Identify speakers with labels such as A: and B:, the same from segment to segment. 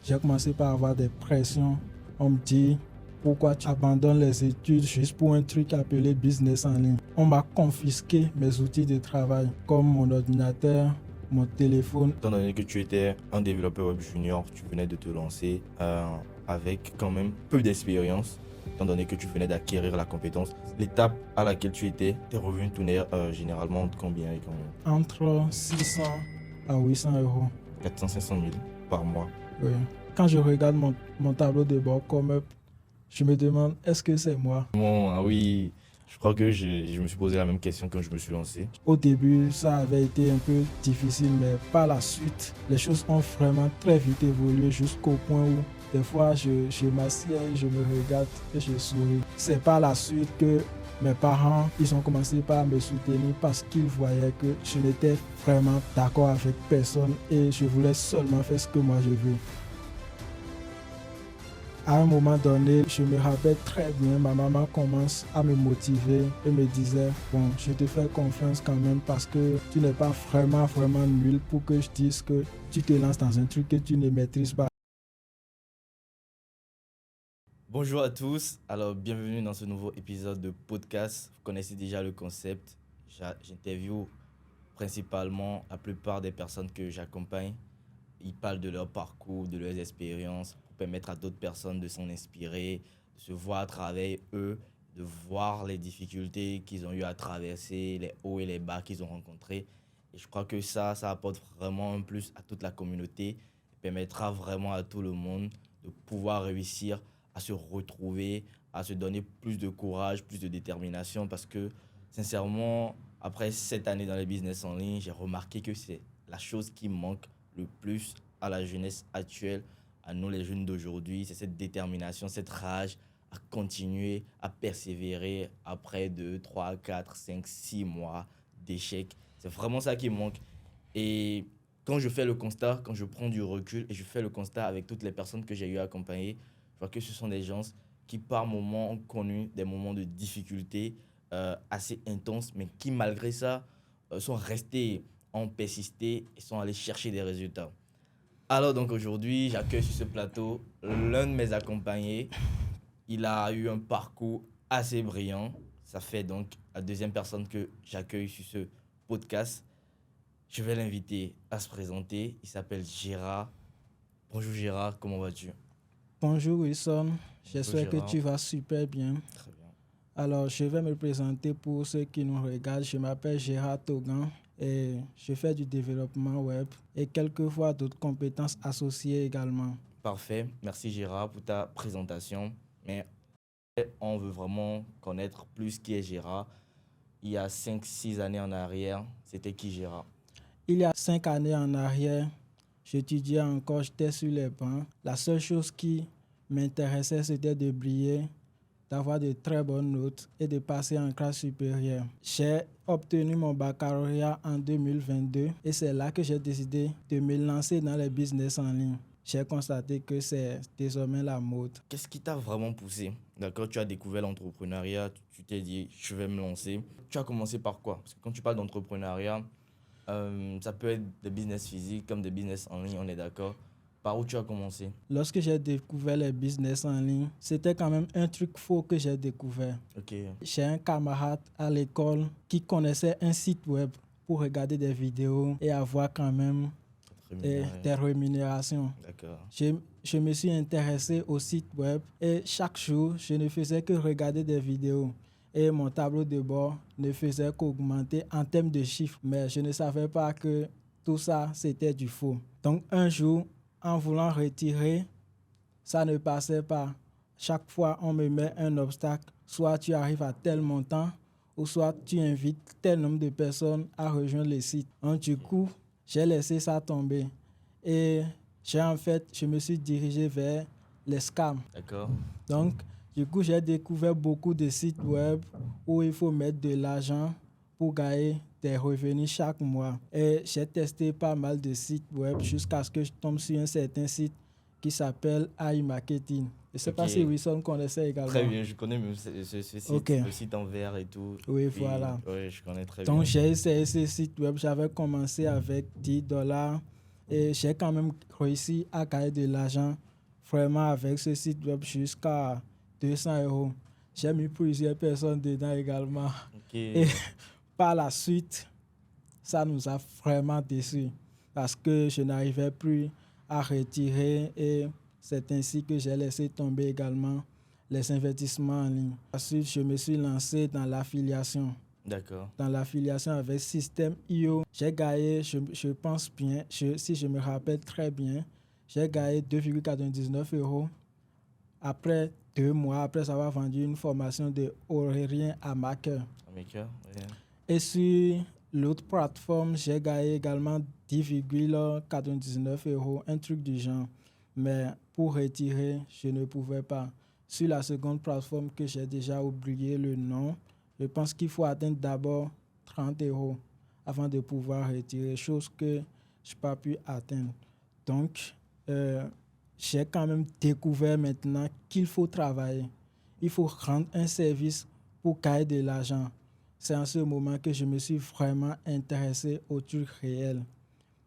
A: j'ai commencé par avoir des pressions. On me dit, pourquoi tu abandonnes les études juste pour un truc appelé business en ligne? On m'a confisqué mes outils de travail, comme mon ordinateur, mon téléphone.
B: Étant donné que tu étais un développeur web junior, tu venais de te lancer avec quand même peu d'expérience, étant donné que tu venais d'acquérir la compétence. L'étape à laquelle tu étais, tes revenus tournaient généralement entre combien et combien?
A: Entre 600 à 800 euros.
B: 400-500 000 par mois.
A: Oui. Quand je regarde mon tableau de bord comme je me demande, est-ce que c'est moi?
B: Bon, ah oui, je crois que je me suis posé la même question quand je me suis lancé.
A: Au début, ça avait été un peu difficile, mais par la suite, les choses ont vraiment très vite évolué jusqu'au point où des fois, je m'assieds, je me regarde et je souris. C'est par la suite que mes parents, ils ont commencé par me soutenir parce qu'ils voyaient que je n'étais vraiment d'accord avec personne et je voulais seulement faire ce que moi je veux. À un moment donné, je me rappelle très bien, ma maman commence à me motiver et me disait, bon, je te fais confiance quand même parce que tu n'es pas vraiment nul pour que je dise que tu te lances dans un truc que tu ne maîtrises pas.
B: Bonjour à tous, alors bienvenue dans ce nouveau épisode de podcast. Vous connaissez déjà le concept. J'interviewe principalement la plupart des personnes que j'accompagne. Ils parlent de leur parcours, de leurs expériences pour permettre à d'autres personnes de s'en inspirer, de se voir à travers eux, de voir les difficultés qu'ils ont eu à traverser, les hauts et les bas qu'ils ont rencontrés. Et je crois que ça apporte vraiment un plus à toute la communauté et permettra vraiment à tout le monde de pouvoir réussir à se retrouver, à se donner plus de courage, plus de détermination parce que sincèrement, après cette année dans le business en ligne, j'ai remarqué que c'est la chose qui manque le plus à la jeunesse actuelle, à nous les jeunes d'aujourd'hui, c'est cette détermination, cette rage à continuer, à persévérer après 2, 3, 4, 5, 6 mois d'échecs. C'est vraiment ça qui manque. Et quand je fais le constat, quand je prends du recul et je fais le constat avec toutes les personnes que j'ai eu à accompagner, je vois que ce sont des gens qui par moments ont connu des moments de difficulté assez intenses, mais qui malgré ça sont restés, ont persisté et sont allés chercher des résultats. Alors donc aujourd'hui, j'accueille sur ce plateau l'un de mes accompagnés. Il a eu un parcours assez brillant. Ça fait donc la deuxième personne que j'accueille sur ce podcast. Je vais l'inviter à se présenter. Il s'appelle Gérard. Bonjour Gérard, comment vas-tu?
A: Bonjour Wilson, j'espère que
B: Gérard.
A: tu vas super bien.
B: Très bien.
A: Alors, je vais me présenter pour ceux qui nous regardent. Je m'appelle Gérard Togan et je fais du développement web et quelquefois d'autres compétences associées également.
B: Parfait, merci Gérard pour ta présentation. Mais on veut vraiment connaître plus qui est Gérard. Il y a 5-6 années en arrière, c'était qui Gérard?
A: Il y a 5 années en arrière, j'étudiais encore, j'étais sur les bancs. La seule chose qui m'intéressait, c'était de briller, d'avoir de très bonnes notes et de passer en classe supérieure. J'ai obtenu mon baccalauréat en 2022 et c'est là que j'ai décidé de me lancer dans les business en ligne. J'ai constaté que c'est désormais la mode.
B: Qu'est-ce qui t'a vraiment poussé? D'accord, tu as découvert l'entrepreneuriat, tu t'es dit, je vais me lancer. Tu as commencé par quoi? Parce que quand tu parles d'entrepreneuriat, ça peut être des business physiques comme des business en ligne, on est d'accord. Par où tu as commencé?
A: Lorsque j'ai découvert les business en ligne, c'était quand même un truc faux que j'ai découvert.
B: Ok.
A: J'ai un camarade à l'école qui connaissait un site web pour regarder des vidéos et avoir quand même des rémunérations.
B: D'accord.
A: Je me suis intéressé au site web et chaque jour, je ne faisais que regarder des vidéos. Et mon tableau de bord ne faisait qu'augmenter en termes de chiffres. Mais je ne savais pas que tout ça, c'était du faux. Donc un jour, en voulant retirer, ça ne passait pas. Chaque fois, on me met un obstacle. Soit tu arrives à tel montant, ou soit tu invites tel nombre de personnes à rejoindre le site. Donc, du coup, j'ai laissé ça tomber. Et je me suis dirigé vers les scams.
B: D'accord.
A: Donc, du coup, j'ai découvert beaucoup de sites web où il faut mettre de l'argent pour gagner des revenus chaque mois. Et j'ai testé pas mal de sites web jusqu'à ce que je tombe sur un certain site qui s'appelle iMarketing. Je ne sais pas si Wilson connaissait également.
B: Très bien, je connais même ce site, le site en vert et tout.
A: Oui, voilà.
B: Oui, je connais très bien.
A: Donc, j'ai essayé ce site web. J'avais commencé avec $10. Et j'ai quand même réussi à gagner de l'argent vraiment avec ce site web jusqu'à 200 euros. J'ai mis plusieurs personnes dedans également.
B: Ok.
A: Et par la suite, ça nous a vraiment déçus parce que je n'arrivais plus à retirer et c'est ainsi que j'ai laissé tomber également les investissements en ligne. Ensuite, je me suis lancé dans l'affiliation.
B: D'accord.
A: Dans l'affiliation avec System.io, j'ai gagné, je pense bien, si je me rappelle très bien, j'ai gagné 2,99 euros après 2 mois, après avoir vendu une formation de Aurélien Amaker.
B: Maker, ouais.
A: Et sur l'autre plateforme, j'ai gagné également 10,99 euros, un truc du genre. Mais pour retirer, je ne pouvais pas. Sur la seconde plateforme que j'ai déjà oublié le nom, je pense qu'il faut atteindre d'abord 30 euros avant de pouvoir retirer, chose que je n'ai pas pu atteindre. Donc, j'ai quand même découvert maintenant qu'il faut travailler. Il faut rendre un service pour gagner de l'argent. C'est en ce moment que je me suis vraiment intéressé au truc réel.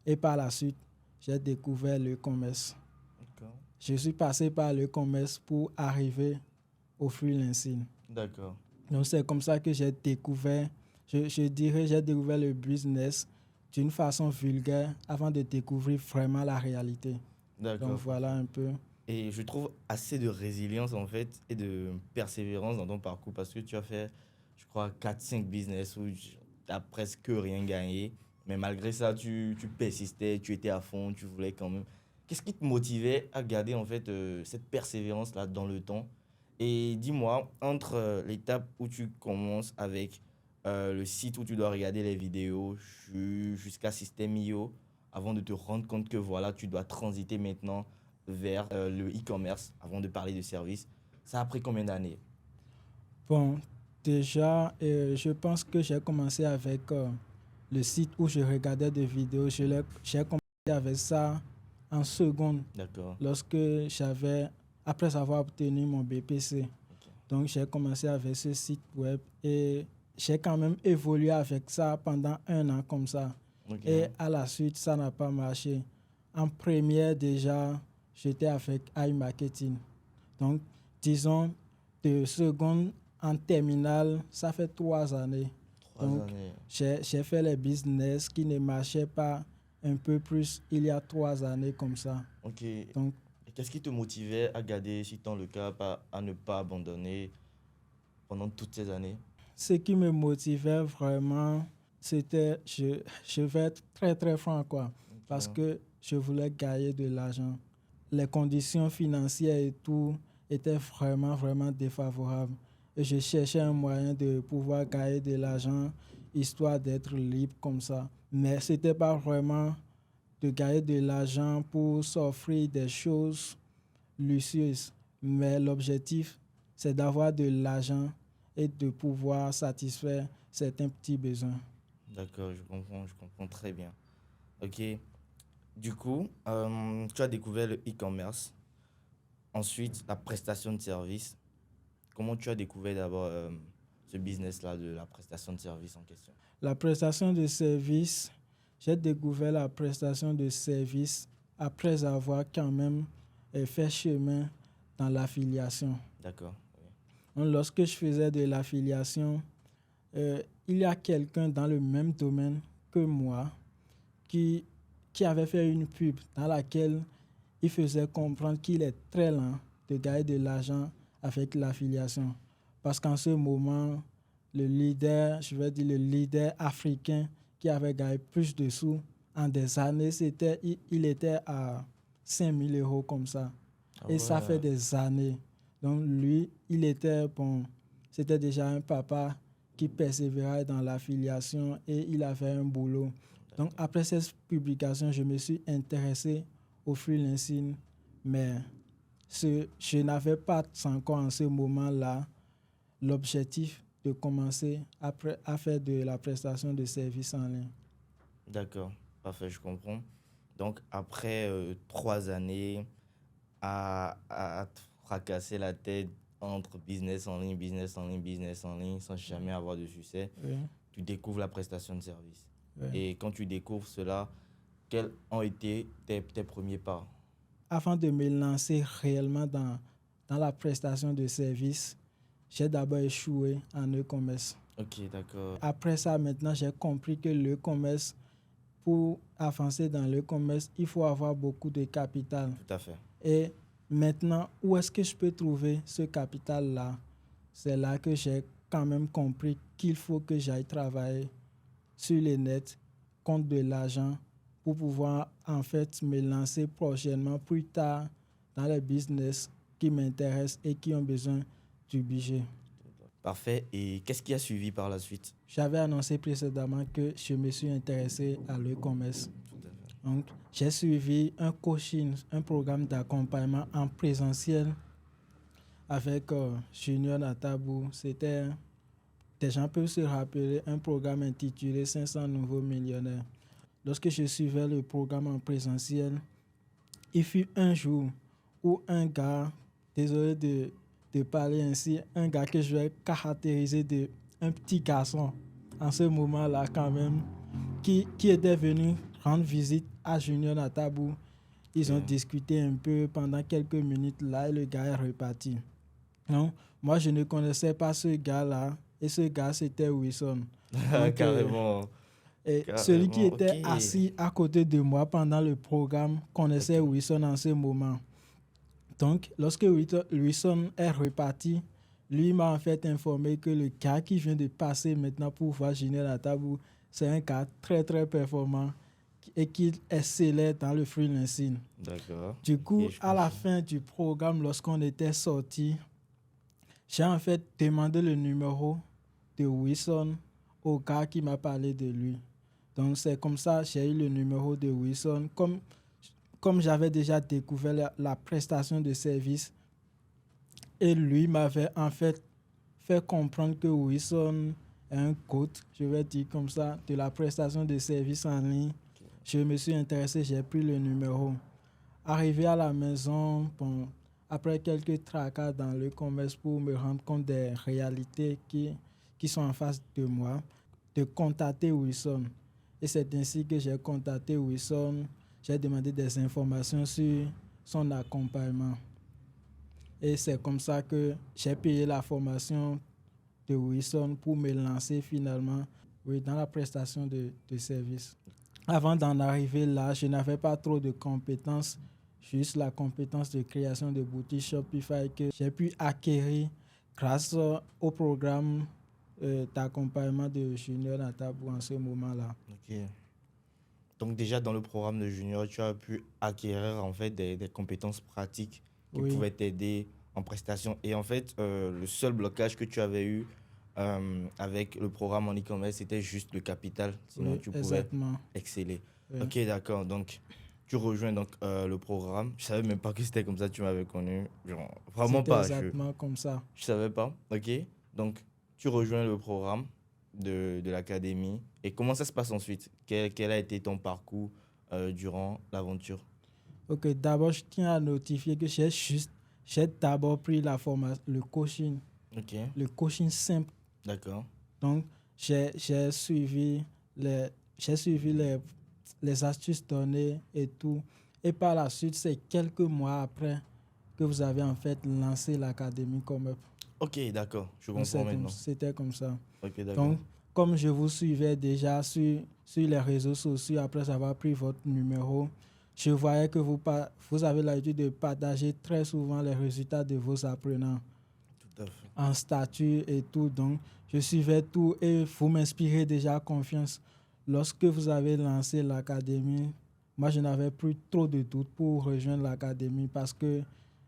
A: Et par la suite, j'ai découvert le commerce.
B: D'accord.
A: Je suis passé par le commerce pour arriver au freelancing.
B: D'accord.
A: Donc c'est comme ça que j'ai découvert, je dirais, j'ai découvert le business d'une façon vulgaire avant de découvrir vraiment la réalité.
B: D'accord.
A: Donc voilà un peu.
B: Et je trouve assez de résilience en fait et de persévérance dans ton parcours parce que tu as fait, je crois, 4 5 business où tu n'as presque rien gagné. Mais malgré ça, tu persistais, tu étais à fond, tu voulais quand même. Qu'est-ce qui te motivait à garder en fait cette persévérance-là dans le temps? Et dis-moi, entre l'étape où tu commences avec le site où tu dois regarder les vidéos jusqu'à System.io, avant de te rendre compte que voilà, tu dois transiter maintenant vers le e-commerce avant de parler de service. Ça a pris combien d'années?
A: Bon, déjà, je pense que j'ai commencé avec le site où je regardais des vidéos. J'ai commencé avec ça en seconde,
B: D'accord.
A: lorsque après avoir obtenu mon BPC.
B: Ok.
A: Donc, j'ai commencé avec ce site web et j'ai quand même évolué avec ça pendant 1 an comme ça.
B: Ok.
A: Et à la suite, ça n'a pas marché. En première, déjà, j'étais avec iMarketing. Donc, disons, de seconde en terminale, ça fait 3 années.
B: Trois
A: Donc,
B: années.
A: j'ai fait les business qui ne marchaient pas un peu plus il y a 3 années comme ça.
B: Ok.
A: Donc,
B: Et qu'est-ce qui te motivait à garder si tant le cap, à ne pas abandonner pendant toutes ces années?
A: ce qui me motivait vraiment, c'était, je vais être très très franc quoi, parce
B: Ok.
A: que je voulais gagner de l'argent. Les conditions financières et tout étaient vraiment vraiment défavorables. Et je cherchais un moyen de pouvoir gagner de l'argent, histoire d'être libre comme ça. Mais ce n'était pas vraiment de gagner de l'argent pour s'offrir des choses luxueuses. Mais l'objectif, c'est d'avoir de l'argent et de pouvoir satisfaire certains petits besoins.
B: D'accord, je comprends très bien. Ok. Du coup, tu as découvert le e-commerce. Ensuite, la prestation de service. Comment tu as découvert d'abord ce business-là de la prestation de service en question?
A: La prestation de service, j'ai découvert la prestation de service après avoir quand même fait chemin dans l'affiliation.
B: D'accord. Oui.
A: Donc, lorsque je faisais de l'affiliation, il y a quelqu'un dans le même domaine que moi qui, qui avait fait une pub dans laquelle il faisait comprendre qu'il est très lent de gagner de l'argent avec l'affiliation. Parce qu'en ce moment, le leader, je vais dire le leader africain qui avait gagné plus de sous en des années, il était à 5 000 euros comme ça.
B: Ah
A: Et ça fait
B: ouais.
A: des années. Donc lui, c'était déjà un papa qui persévérait dans l'affiliation et il avait un boulot. Donc après cette publication, je me suis intéressé au freelancing, mais je n'avais pas encore en ce moment-là l'objectif de commencer à faire de la prestation de services en ligne.
B: D'accord, parfait, je comprends. Donc, après 3 années à te fracasser la tête entre business en ligne, business en ligne, business en ligne, sans jamais avoir de succès,
A: Oui,
B: tu découvres la prestation de service.
A: oui.
B: Et quand tu découvres cela, quels ont été tes premiers pas?
A: Avant de me lancer réellement dans la prestation de services, j'ai d'abord échoué en e-commerce.
B: Ok, d'accord.
A: Après ça, maintenant, j'ai compris que l'e-commerce, pour avancer dans l'e-commerce, il faut avoir beaucoup de capital.
B: Tout à fait.
A: Et maintenant, où est-ce que je peux trouver ce capital-là? C'est là que j'ai quand même compris qu'il faut que j'aille travailler sur les nets, contre de l'argent, pour pouvoir en fait me lancer prochainement, plus tard, dans les business qui m'intéressent et qui ont besoin du budget.
B: Parfait. Et qu'est-ce qui a suivi par la suite?
A: J'avais annoncé précédemment que je me suis intéressé à l'e-commerce.
B: Tout à fait.
A: Donc, j'ai suivi un coaching, un programme d'accompagnement en présentiel avec Junior Natabou. C'était, des gens peuvent se rappeler, un programme intitulé 500 nouveaux millionnaires. Lorsque je suivais le programme en présentiel, il fut un jour où un gars, désolé de parler ainsi, un gars que je vais caractériser de un petit garçon en ce moment-là quand même, qui était venu rendre visite à Junior Natabou. Ils ont discuté un peu pendant quelques minutes là et le gars est reparti. Donc, moi, je ne connaissais pas ce gars-là et ce gars, c'était Wilson. Donc,
B: Carrément.
A: et
B: Carrément,
A: celui qui était
B: ok.
A: assis à côté de moi pendant le programme connaissait Wilson en ce moment. Donc, lorsque Wilson est reparti, lui m'a en fait informé que le gars qui vient de passer maintenant pour voir Junior Natabou, c'est un gars très très performant et qu'il excellait dans le freelancing.
B: D'accord.
A: Du coup,
B: Et je
A: à la
B: comprends.
A: fin du programme, lorsqu'on était sorti, j'ai en fait demandé le numéro de Wilson au gars qui m'a parlé de lui. Donc, c'est comme ça que j'ai eu le numéro de Wilson. Comme j'avais déjà découvert la prestation de service, et lui m'avait en fait comprendre que Wilson est un coach, je vais dire comme ça, de la prestation de service en ligne. Je me suis intéressé, j'ai pris le numéro. Arrivé à la maison, bon, après quelques tracas dans le commerce pour me rendre compte des réalités qui sont en face de moi, de contacter Wilson. Et c'est ainsi que j'ai contacté Wilson. J'ai demandé des informations sur son accompagnement. Et c'est comme ça que j'ai payé la formation de Wilson pour me lancer finalement dans la prestation de service. Avant d'en arriver là, je n'avais pas trop de compétences, juste la compétence de création de boutique Shopify que j'ai pu acquérir grâce au programme d'accompagnement de Junior Natabou en ce moment-là.
B: Ok. Donc déjà dans le programme de Junior, tu as pu acquérir en fait des compétences pratiques qui
A: Oui.
B: pouvaient t'aider en prestation. Et en fait, le seul blocage que tu avais eu avec le programme en e-commerce, c'était juste le capital. Sinon,
A: Oui,
B: tu pouvais
A: exactement.
B: exceller.
A: Oui.
B: Ok, d'accord. Donc, tu rejoins donc, le programme. Je savais même pas que c'était comme ça que tu m'avais connu. Genre, vraiment
A: C'était
B: pas.
A: exactement comme ça.
B: Je savais pas. Ok. Donc, tu rejoins le programme de l'académie. Et comment ça se passe ensuite? Quel a été ton parcours durant l'aventure?
A: Ok, d'abord, je tiens à notifier que j'ai d'abord pris la formation,
B: Ok,
A: le coaching simple.
B: d'accord.
A: Donc, j'ai suivi les astuces données et tout. Et par la suite, c'est quelques mois après que vous avez en fait lancé l'académie Comeup.
B: Ok, d'accord. Je
A: Donc,
B: comprends maintenant.
A: c'était comme ça.
B: Ok, d'accord.
A: Donc, comme je vous suivais déjà sur les réseaux sociaux après avoir pris votre numéro, je voyais que vous avez l'habitude de partager très souvent les résultats de vos apprenants
B: Tout à fait.
A: en statut et tout. Donc, je suivais tout et vous m'inspirez déjà confiance. Lorsque vous avez lancé l'académie, moi, je n'avais plus trop de doutes pour rejoindre l'académie parce que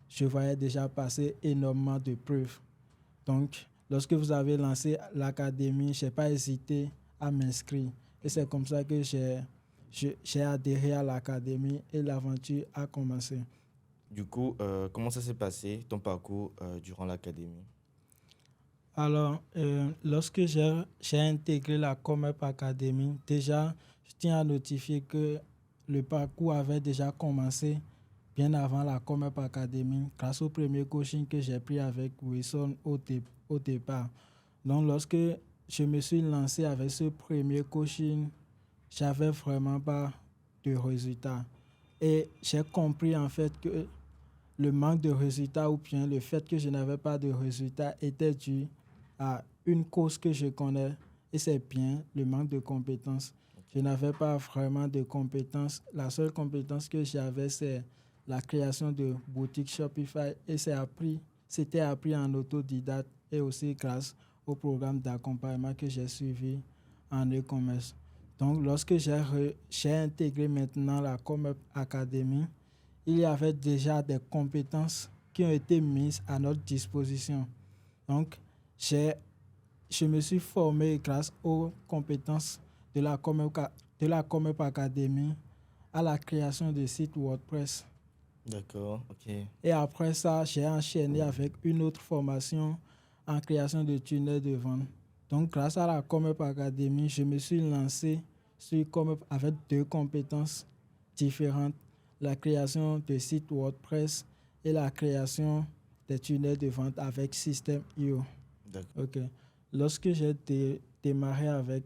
A: je voyais déjà passer énormément de preuves. Donc, lorsque vous avez lancé l'académie, je n'ai pas hésité à m'inscrire. Et c'est comme ça que j'ai adhéré à l'académie et l'aventure a commencé.
B: Du coup, comment ça s'est passé, ton parcours durant l'académie?
A: Alors, lorsque j'ai intégré la Comep Academy, déjà, je tiens à notifier que le parcours avait déjà commencé bien avant la Comep Academy, grâce au premier coaching que j'ai pris avec Wilson au départ. Donc, lorsque je me suis lancé avec ce premier coaching, j'avais vraiment pas de résultats. Et j'ai compris en fait que le manque de résultats ou bien le fait que je n'avais pas de résultats était dû à une cause que je connais et c'est bien le manque de compétences. Je n'avais pas vraiment de compétences. La seule compétence que j'avais, c'est la création de boutiques Shopify et c'était appris en autodidacte et aussi grâce au programme d'accompagnement que j'ai suivi en e-commerce. Donc, lorsque j'ai intégré maintenant la Comeup Academy, il y avait déjà des compétences qui ont été mises à notre disposition. Donc, je me suis formé grâce aux compétences de la Comeup Academy à la création de sites WordPress.
B: D'accord, ok.
A: Et après ça, j'ai enchaîné avec une autre formation en création de tunnels de vente. Donc, grâce à la Comeup Academy, je me suis lancé sur Comeup avec 2 compétences différentes. La création de sites WordPress et la création des tunnels de vente avec System.io.
B: D'accord.
A: Ok. Lorsque j'ai démarré avec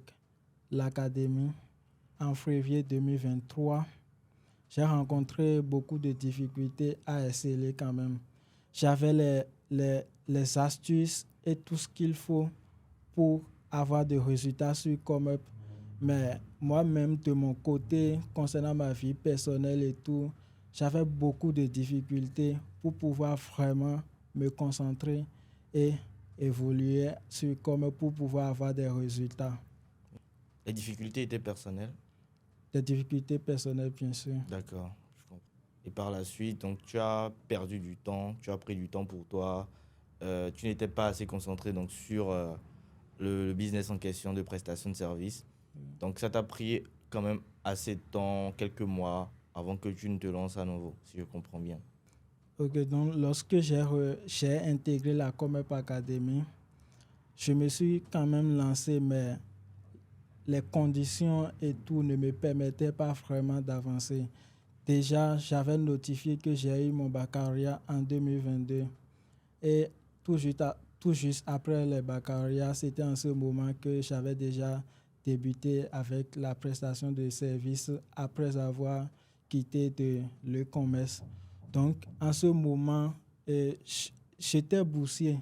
A: l'académie en février 2023, j'ai rencontré beaucoup de difficultés à exceller quand même. J'avais les astuces et tout ce qu'il faut pour avoir des résultats sur Comeup. Mais moi-même, de mon côté, concernant ma vie personnelle et tout, j'avais beaucoup de difficultés pour pouvoir vraiment me concentrer et évoluer sur Comeup pour pouvoir avoir des résultats.
B: Les difficultés étaient personnelles?
A: Des difficultés personnelles, bien sûr.
B: D'accord, je comprends. Et par la suite, donc tu as perdu du temps, tu as pris du temps pour toi, tu n'étais pas assez concentré donc, sur le business en question de prestation de services. Donc ça t'a pris quand même assez de temps, quelques mois, avant que tu ne te lances à nouveau, si je comprends bien.
A: Ok, donc lorsque j'ai intégré la Comeup Academy, je me suis quand même lancé, mais les conditions et tout ne me permettaient pas vraiment d'avancer. Déjà, j'avais notifié que j'ai eu mon baccalauréat en 2022. Et tout juste après le baccalauréat, c'était en ce moment que j'avais déjà débuté avec la prestation de services après avoir quitté de l'e-commerce. Donc, en ce moment, j'étais boursier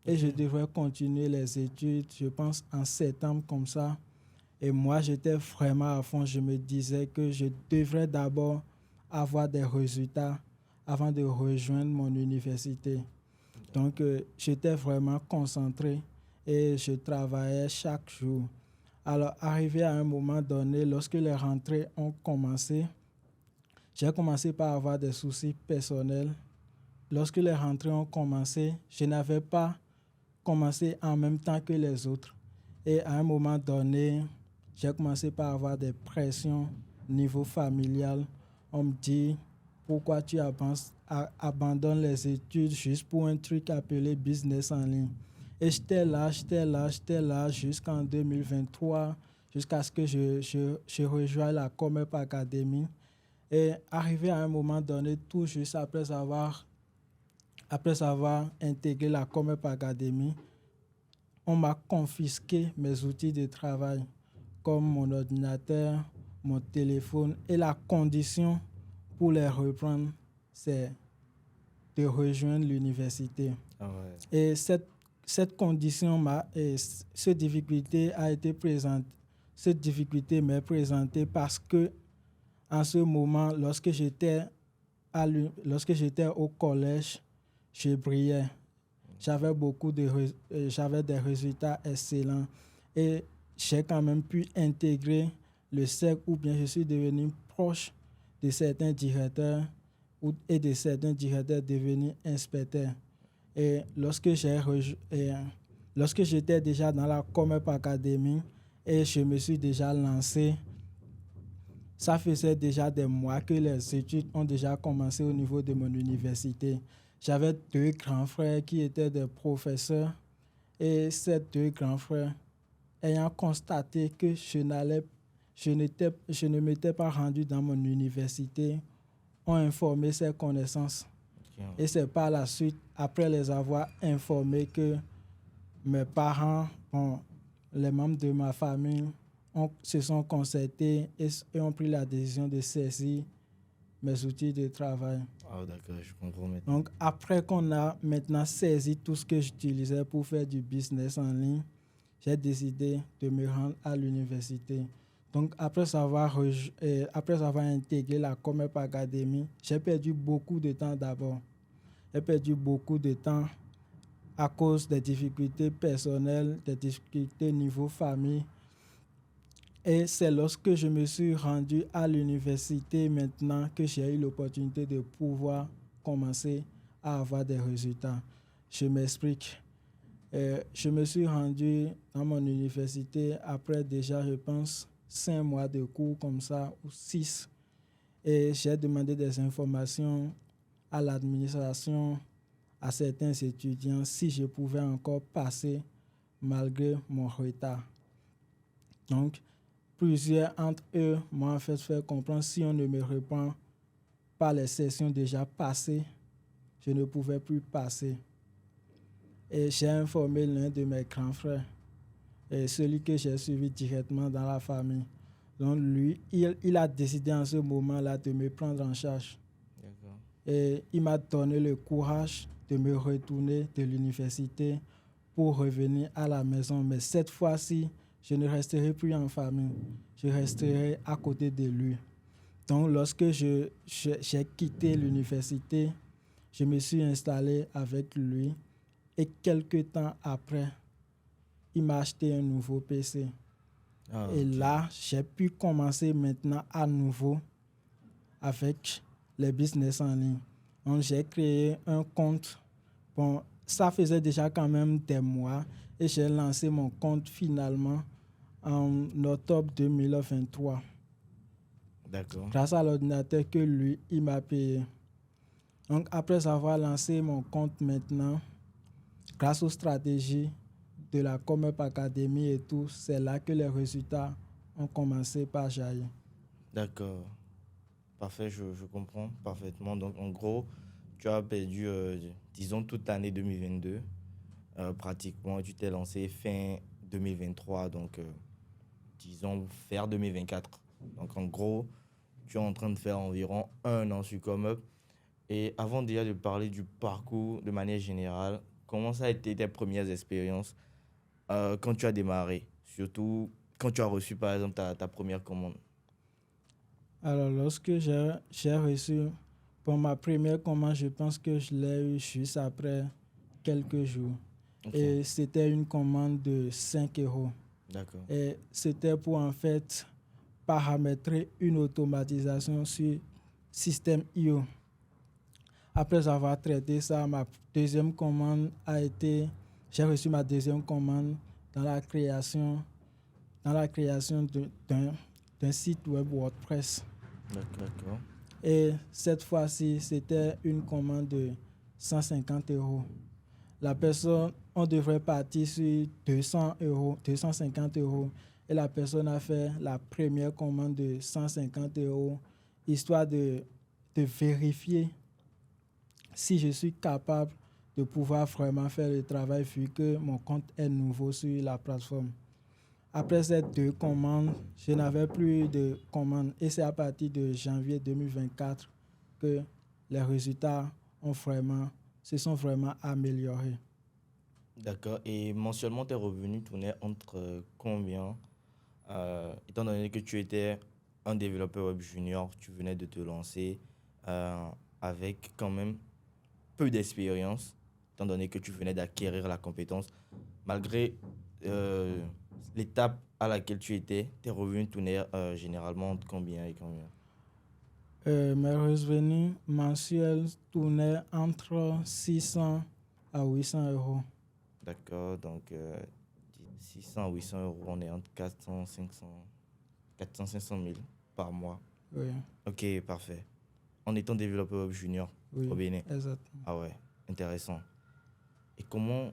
A: et je devrais continuer les études, je pense, en septembre comme ça. Et moi, j'étais vraiment à fond. Je me disais que je devrais d'abord avoir des résultats avant de rejoindre mon université. Donc, j'étais vraiment concentré et je travaillais chaque jour. Alors, arrivé à un moment donné, lorsque les rentrées ont commencé, j'ai commencé par avoir des soucis personnels. Lorsque les rentrées ont commencé, je n'avais pas commencé en même temps que les autres. Et à un moment donné, j'ai commencé par avoir des pressions niveau familial. On me dit, pourquoi tu abandonnes les études juste pour un truc appelé business en ligne. Et j'étais là jusqu'en 2023, jusqu'à ce que je rejoigne la Comeup Academy. Et arrivé à un moment donné, tout juste après avoir intégré la Comeup Academy, on m'a confisqué mes outils de travail, comme mon ordinateur, mon téléphone. Et la condition pour les reprendre, c'est de rejoindre l'université.
B: Ah ouais.
A: Et cette condition, cette difficulté m'est présentée parce que en ce moment, lorsque j'étais au collège, je brillais. J'avais des résultats excellents et j'ai quand même pu intégrer le cercle ou bien je suis devenu proche de certains directeurs et de certains directeurs devenus inspecteurs. Et lorsque j'étais déjà dans la Comeup Academy et je me suis déjà lancé, ça faisait déjà des mois que les études ont déjà commencé au niveau de mon université. J'avais 2 grands frères qui étaient des professeurs et ces 2 grands frères, ayant constaté que je ne m'étais pas rendu dans mon université, ont informé ses connaissances.
B: Ok.
A: Et c'est par la suite, après les avoir informés, que mes parents, les membres de ma famille se sont concertés et ont pris la décision de saisir mes outils de travail.
B: Ah, d'accord, je comprends maintenant.
A: Donc, après qu'on a maintenant saisi tout ce que j'utilisais pour faire du business en ligne, j'ai décidé de me rendre à l'université. Donc, après avoir intégré la Comep Academy, j'ai perdu beaucoup de temps d'abord. J'ai perdu beaucoup de temps à cause des difficultés personnelles, des difficultés niveau famille. Et c'est lorsque je me suis rendu à l'université maintenant que j'ai eu l'opportunité de pouvoir commencer à avoir des résultats. Je m'explique. Je me suis rendu dans mon université après déjà, je pense, 5 mois de cours comme ça, ou 6. Et j'ai demandé des informations à l'administration, à certains étudiants, si je pouvais encore passer malgré mon retard. Donc, plusieurs entre eux m'ont en fait comprendre si on ne me répond pas les sessions déjà passées, je ne pouvais plus passer. Et j'ai informé l'un de mes grands frères, et celui que j'ai suivi directement dans la famille. Donc lui, il a décidé en ce moment-là de me prendre en charge.
B: D'accord.
A: Et il m'a donné le courage de me retourner de l'université pour revenir à la maison. Mais cette fois-ci, je ne resterai plus en famille. Je resterai à côté de lui. Donc, lorsque j'ai quitté l'université, je me suis installé avec lui. Et quelques temps après, il m'a acheté un nouveau PC.
B: Ah,
A: Et
B: ok.
A: là, j'ai pu commencer maintenant à nouveau avec les business en ligne. Donc, j'ai créé un compte. Bon, ça faisait déjà quand même des mois et j'ai lancé mon compte finalement en octobre 2023
B: D'accord.
A: grâce à l'ordinateur que lui, il m'a payé. Donc, après avoir lancé mon compte maintenant, grâce aux stratégies de la Comep Academy et tout, c'est là que les résultats ont commencé par jaillir.
B: D'accord. Parfait, je comprends parfaitement. Donc, en gros, tu as perdu, disons, toute l'année 2022. Pratiquement, tu t'es lancé fin 2023, donc, disons, vers 2024. Donc, en gros, tu es en train de faire environ 1 an sur ComeUp. Et avant déjà de parler du parcours de manière générale, comment ça a été tes premières expériences quand tu as démarré? Surtout quand tu as reçu, par exemple, ta première commande.
A: Alors, lorsque j'ai reçu pour ma première commande, je pense que je l'ai eu juste après quelques jours.
B: Ok,
A: Et c'était une commande de 5 euros.
B: d'accord.
A: Et c'était pour en fait paramétrer une automatisation sur système IO. Après avoir traité ça, j'ai reçu ma deuxième commande dans la création d'un site web WordPress.
B: D'accord.
A: Et cette fois-ci, c'était une commande de 150 euros. La personne, on devrait partir sur 200 euros, 250 euros. Et la personne a fait la première commande de 150 euros, histoire de vérifier si je suis capable de pouvoir vraiment faire le travail vu que mon compte est nouveau sur la plateforme. Après ces 2 commandes, je n'avais plus de commandes et c'est à partir de janvier 2024 que les résultats se sont vraiment améliorés.
B: D'accord. Et mensuellement, tes revenus tournaient entre combien étant donné que tu étais un développeur web junior, tu venais de te lancer euh, avec quand même peu d'expérience, étant donné que tu venais d'acquérir la compétence. Malgré euh, l'étape à laquelle tu étais, tes revenus tournaient généralement entre combien et combien?
A: Mes revenus mensuels tournaient entre 600 à 800 euros.
B: D'accord, donc 600 à 800 euros, on est entre 400 500 000 par mois.
A: Oui,
B: Ok, parfait. En étant développeur web junior au
A: oui,
B: Bénin.
A: exactement.
B: Ah ouais, intéressant. Et comment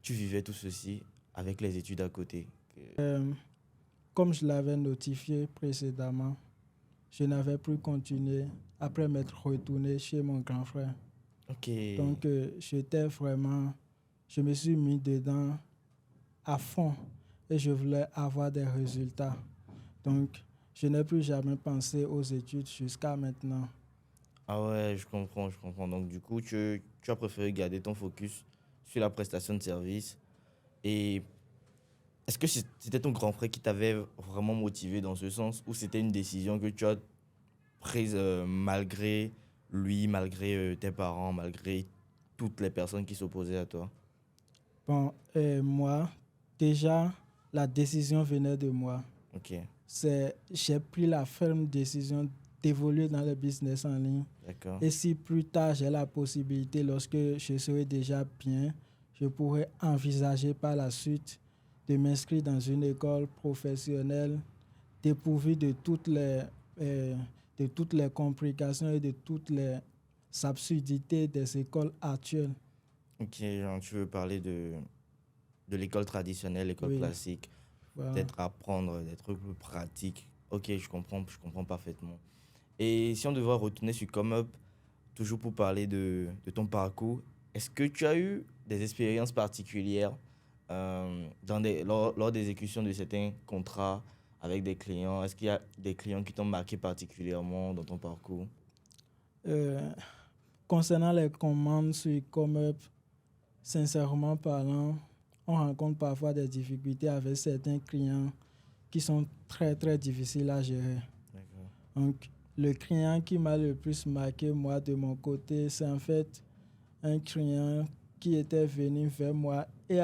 B: tu vivais tout ceci avec les études à côté?
A: Comme je l'avais notifié précédemment, je n'avais plus continué après m'être retourné chez mon grand frère.
B: Ok,
A: Donc, je me suis mis dedans à fond. et je voulais avoir des résultats. Donc, je n'ai plus jamais pensé aux études jusqu'à maintenant.
B: Ah ouais, je comprends, je comprends. Donc, du coup, tu as préféré garder ton focus sur la prestation de service. Et est-ce que c'était ton grand frère qui t'avait vraiment motivé dans ce sens ou c'était une décision que tu as prise malgré lui, malgré tes parents, malgré toutes les personnes qui s'opposaient à toi?
A: Bon, moi, déjà, la décision venait de moi.
B: Ok,
A: J'ai pris la ferme décision d'évoluer dans le business en ligne.
B: d'accord.
A: Et si plus tard j'ai la possibilité, lorsque je serai déjà bien, je pourrais envisager par la suite de m'inscrire dans une école professionnelle dépourvue euh, de toutes les complications et de toutes les absurdités des écoles actuelles.
B: Ok, genre, tu veux parler de l'école traditionnelle, l'école
A: Oui,
B: classique,
A: voilà.
B: peut-être apprendre des trucs plus pratiques. Ok, je comprends parfaitement. Et si on devait retourner sur ComeUp, toujours pour parler de ton parcours, est-ce que tu as eu des expériences particulières lors des exécutions de certains contrats avec des clients? Est-ce qu'il y a des clients qui t'ont marqué particulièrement dans ton parcours?
A: Euh, Concernant les commandes sur ComeUp, sincèrement parlant, on rencontre parfois des difficultés avec certains clients qui sont très très difficiles à gérer.
B: D'accord.
A: Donc, le client qui m'a le plus marqué, moi, de mon côté, c'est en fait un client qui était venu vers moi et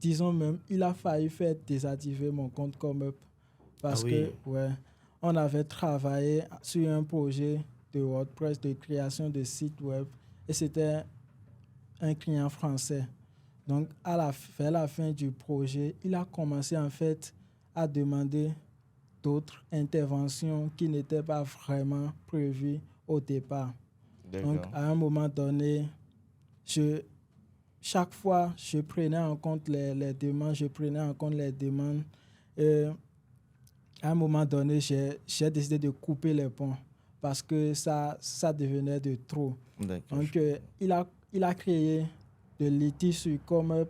A: disons même, il a failli faire désactiver mon compte ComeUp
B: Ah
A: parce
B: oui,
A: que, ouais, on avait travaillé sur un projet de WordPress, de création de site web et c'était un client français. Donc, vers la fin du projet, il a commencé en fait à demander d'autres interventions qui n'étaient pas vraiment prévues au départ. Donc,
B: d'accord.
A: à un moment donné, je, chaque fois, je prenais en compte les demandes, je prenais en compte les demandes. Et à un moment donné, j'ai décidé de couper les ponts parce que ça devenait de trop.
B: D'accord.
A: Donc, il a créé de litiges sur ComeUp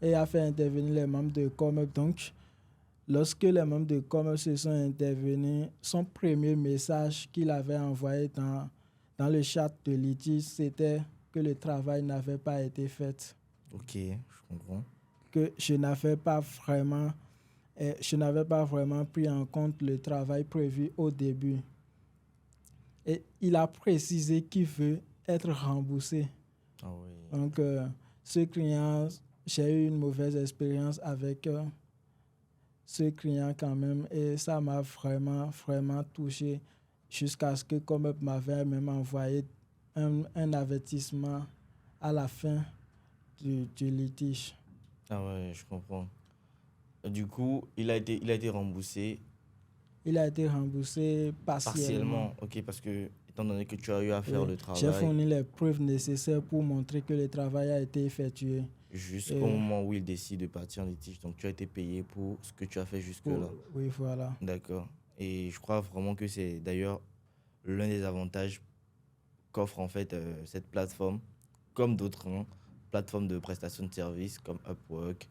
A: et a fait intervenir les membres de ComeUp. Donc, lorsque les membres de ComeUp se sont intervenus, son premier message qu'il avait envoyé dans le chat de litige, c'était que le travail n'avait pas été fait,
B: Ok, je comprends.
A: que je n'avais pas vraiment pris en compte le travail prévu au début. Et il a précisé qu'il veut être remboursé.
B: Ah oui.
A: Donc, ce client, j'ai eu une mauvaise expérience avec ce client quand même et ça m'a vraiment, vraiment touché jusqu'à ce que comme m'avait même envoyé un avertissement à la fin du litige.
B: Ah ouais, je comprends. Du coup, il a été remboursé
A: Il a été remboursé partiellement.
B: partiellement. Ok, parce que, étant donné que tu as eu à faire
A: Oui,
B: le
A: j'ai
B: travail
A: fourni les preuves nécessaires pour montrer que le travail a été effectué.
B: jusqu'au
A: Et
B: moment où il décide de partir en litige, donc tu as été payé pour ce que tu as fait jusque-là.
A: oui, voilà.
B: D'accord. Et je crois vraiment que c'est d'ailleurs l'un des avantages qu'offre en fait cette plateforme, comme d'autres plateformes de prestation de services comme Upwork,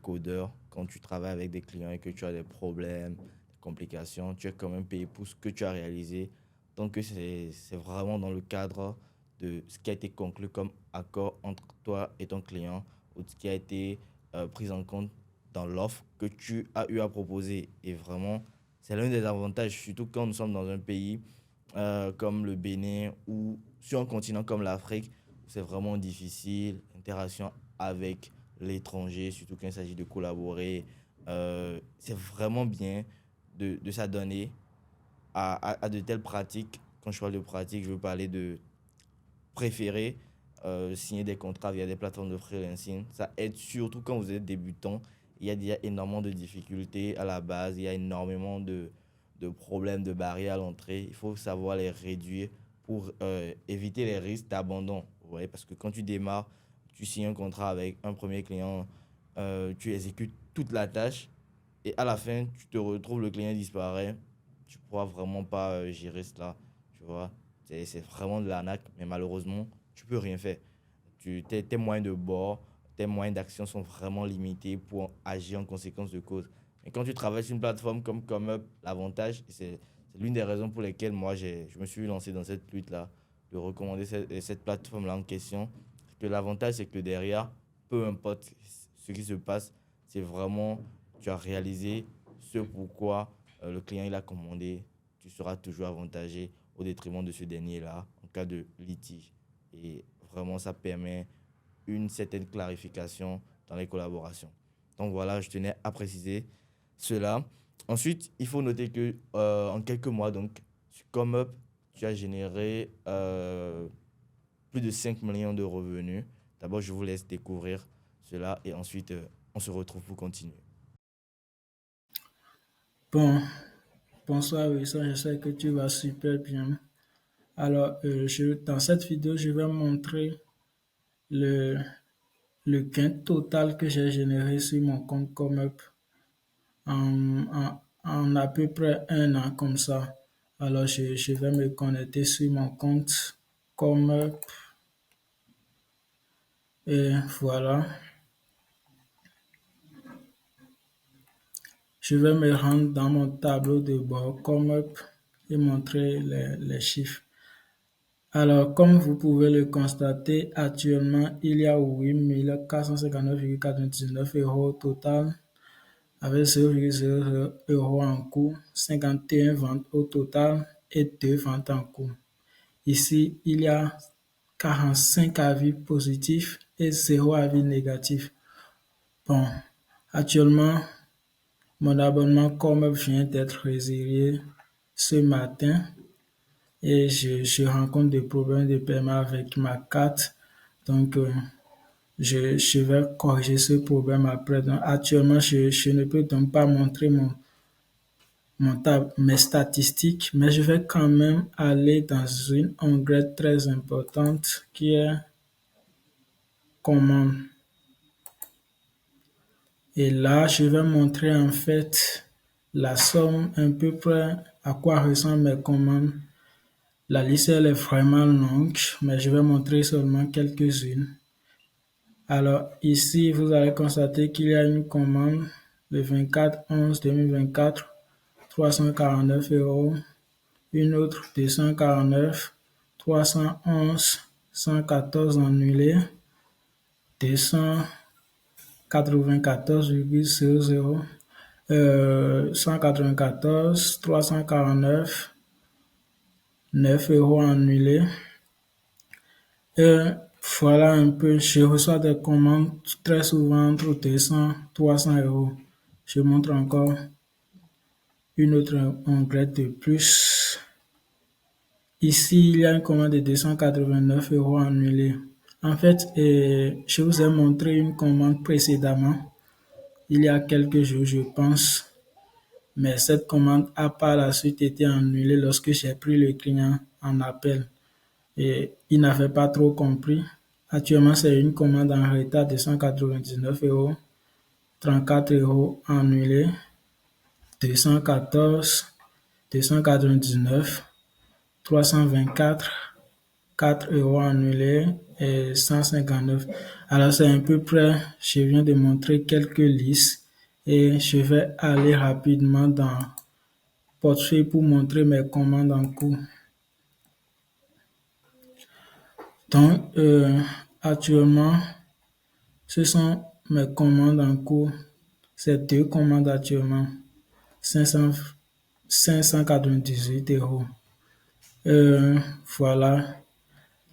B: Coder. Quand tu travailles avec des clients et que tu as des problèmes, des complications, tu es quand même payé pour ce que tu as réalisé. Donc que c'est vraiment dans le cadre de ce qui a été conclu comme accord entre toi et ton client ou ce qui a été pris en compte dans l'offre que tu as eu à proposer. Et vraiment, c'est l'un des avantages, surtout quand nous sommes dans un pays comme le Bénin ou sur un continent comme l'Afrique, c'est vraiment difficile, interaction avec l'étranger, surtout quand il s'agit de collaborer. C'est vraiment bien de s'adonner à de telles pratiques. Quand je parle de pratiques, je veux parler de préférer signer des contrats via des plateformes de freelancing. Ça aide surtout quand vous êtes débutant. Il y a déjà énormément de difficultés à la base, il y a énormément de problèmes, de barrières à l'entrée. Il faut savoir les réduire pour éviter les risques d'abandon. Vous voyez, parce que quand tu démarres, tu signes un contrat avec un premier client, tu exécutes toute la tâche et à la fin, tu te retrouves, le client disparaît. Tu ne pourras vraiment pas gérer cela. Tu vois, c'est vraiment de l'arnaque, mais malheureusement, tu peux rien faire. Tes moyens de bord, tes moyens d'action sont vraiment limités pour agir en conséquence de cause. Mais quand tu travailles sur une plateforme comme ComeUp, l'avantage, et c'est l'une des raisons pour lesquelles moi je me suis lancé dans cette lutte-là, de recommander cette plateforme-là en question, c'est que l'avantage, c'est que derrière, peu importe ce qui se passe, c'est vraiment, tu as réalisé ce pourquoi le client il a commandé, tu seras toujours avantagé au détriment de ce dernier-là en cas de litige. Et vraiment, ça permet une certaine clarification dans les collaborations. Donc voilà, je tenais à préciser cela. Ensuite, il faut noter que en quelques mois, donc, sur ComeUp, tu as généré plus de 5 millions de revenus. D'abord, je vous laisse découvrir cela et ensuite, on se retrouve pour continuer.
A: Bon, bonsoir Wilson, j'espère que tu vas super bien. Alors, dans cette vidéo, je vais montrer le, le gain total que j'ai généré sur mon compte ComeUp en à peu près un an comme ça. Alors, je vais me connecter sur mon compte ComeUp et voilà. Je vais me rendre dans mon tableau de bord ComeUp et montrer les chiffres. Alors, comme vous pouvez le constater, actuellement, il y a 8 459,99 euros au total, avec 0,00 euros en cours, 51 ventes au total et 2 ventes en cours. Ici, il y a 45 avis positifs et 0 avis négatif. Bon, actuellement, mon abonnement comme vient d'être résilié ce matin et je rencontre des problèmes de paiement avec ma carte. Donc, je vais corriger ce problème après. Donc, actuellement, je ne peux donc pas montrer mes statistiques, mais je vais quand même aller dans une onglet très importante qui est commande. Et là, je vais montrer en fait la somme un peu près à quoi ressemblent mes commandes. La liste elle est vraiment longue, mais je vais montrer seulement quelques-unes. Alors ici, vous allez constater qu'il y a une commande le 24/11/2024, 349 euros. Une autre 249, 311, 114 annulé, 294,00, 194, 349, 9 euros annulés. Voilà un peu, je reçois des commandes très souvent entre 200 300 euros. Je montre encore une autre onglet de plus. Ici, il y a une commande de 289 euros annulée. En fait, je vous ai montré une commande précédemment, il y a quelques jours, je pense. Mais cette commande a par la suite été annulée lorsque j'ai pris le client en appel. Et il n'avait pas trop compris. Actuellement, c'est une commande en retard de 199 euros, 34 euros annulés, 214, 299, 324, 4 euros annulés et 159. Alors, c'est à peu près, je viens de montrer quelques listes et je vais aller rapidement dans Portefeuille pour montrer mes commandes en cours. Donc, actuellement, ce sont mes commandes en cours. C'est 2 commandes actuellement, 598 euros. Voilà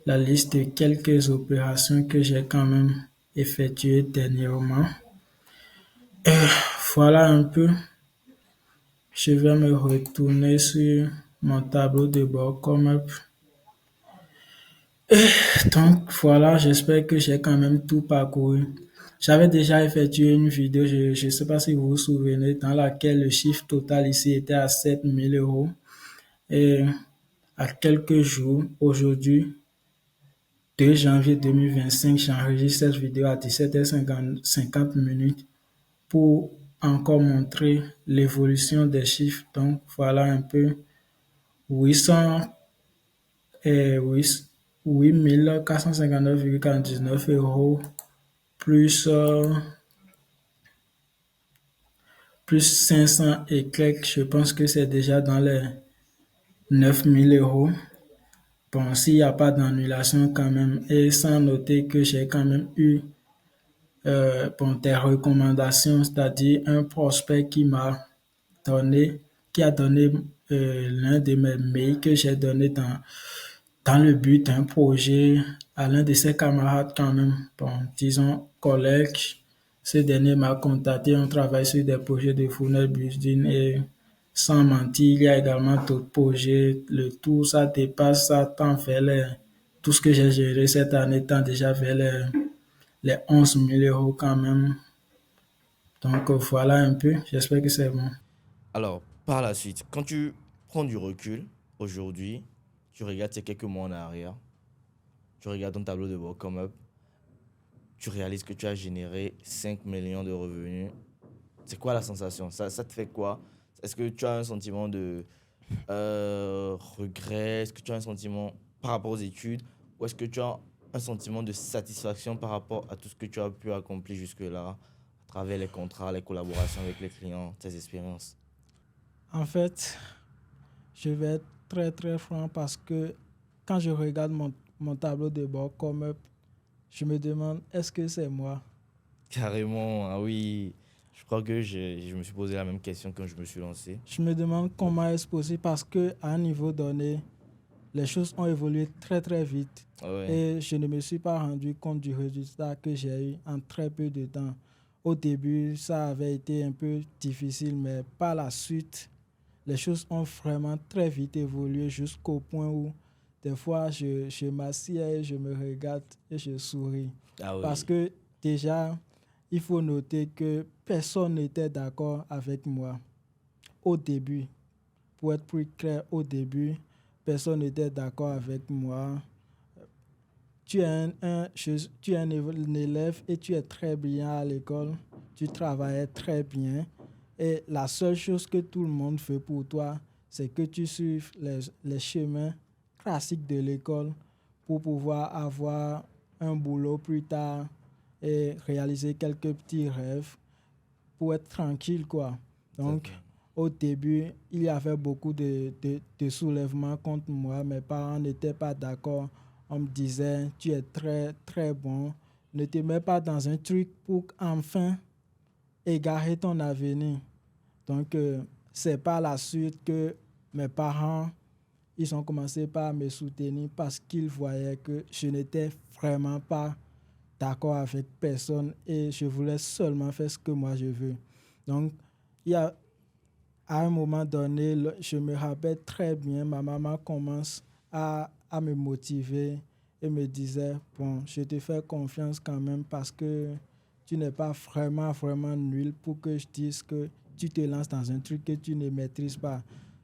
A: la liste de quelques opérations que j'ai quand même effectuées dernièrement. Voilà un peu. Je vais me retourner sur mon tableau de bord comme donc voilà, j'espère que j'ai quand même tout parcouru. J'avais déjà effectué une vidéo, je ne sais pas si vous vous souvenez, dans laquelle le chiffre total ici était à 7 000 euros. Et à quelques jours, aujourd'hui, 2 janvier 2025, j'enregistre cette vidéo à 17h50 pour encore montrer l'évolution des chiffres. Donc voilà un peu 800 et 8 459,49 euros plus, plus 500 et quelques, je pense que c'est déjà dans les 9 000 euros. Bon, s'il n'y a pas d'annulation quand même, et sans noter que j'ai quand même eu bon, des recommandations, c'est-à-dire un prospect donné, qui a donné l'un de mes mails que j'ai donné dans le but d'un projet à l'un de ses camarades quand même, bon, disons collègues. Ce dernier m'a contacté, on travaille sur des projets de funnel building et sans mentir, il y a également d'autres projets. Le tout, ça dépasse, ça tend vers tout ce que j'ai géré cette année tend déjà vers les 11 000 euros quand même. Donc voilà un peu, j'espère que c'est bon.
B: Alors, par la suite, quand tu prends du recul, aujourd'hui, tu regardes ces quelques mois en arrière, tu regardes ton tableau de bord comme up, tu réalises que tu as généré 5 millions de revenus. C'est quoi la sensation? Ça te fait quoi? Est-ce que tu as un sentiment de regret? Est-ce que tu as un sentiment par rapport aux études? Ou est-ce que tu as un sentiment de satisfaction par rapport à tout ce que tu as pu accomplir jusque-là, à travers les contrats, les collaborations avec les clients, tes expériences?
A: En fait, je vais être très très franc parce que quand je regarde mon tableau de bord comme up, je me demande est-ce que c'est moi?
B: Carrément, ah oui. Je crois que je me suis posé la même question quand je me suis lancé.
A: Je me demande comment est-ce possible parce que à un niveau donné, les choses ont évolué très très vite
B: Ah ouais,
A: et je ne me suis pas rendu compte du résultat que j'ai eu en très peu de temps. Au début, ça avait été un peu difficile, mais par la suite, les choses ont vraiment très vite évolué jusqu'au point où des fois je m'assieds et je me regarde et je souris.
B: ah
A: Parce
B: oui.
A: que déjà, il faut noter que personne n'était d'accord avec moi au début. Pour être plus clair, au début, personne n'était d'accord avec moi. Tu es tu es un élève et tu es très bien à l'école. Tu travaillais très bien. Et la seule chose que tout le monde fait pour toi, c'est que tu suives les chemins classiques de l'école pour pouvoir avoir un boulot plus tard et réaliser quelques petits rêves pour être tranquille, quoi. Donc,
B: Exactement.
A: au début, il y avait beaucoup de soulèvements contre moi. Mes parents n'étaient pas d'accord. On me disait, tu es très, très bon. Ne te mets pas dans un truc pour enfin égarer ton avenir. Donc, c'est par la suite que mes parents, ils ont commencé par me soutenir parce qu'ils voyaient que je n'étais vraiment pas d'accord avec personne et je voulais seulement faire ce que moi je veux. Donc, il y a, à un moment donné, je me rappelle très bien, ma maman commence à me motiver et me disait, bon, je te fais confiance quand même parce que tu n'es pas vraiment, vraiment nul pour que je dise que tu te lances dans un truc que tu ne maîtrises pas.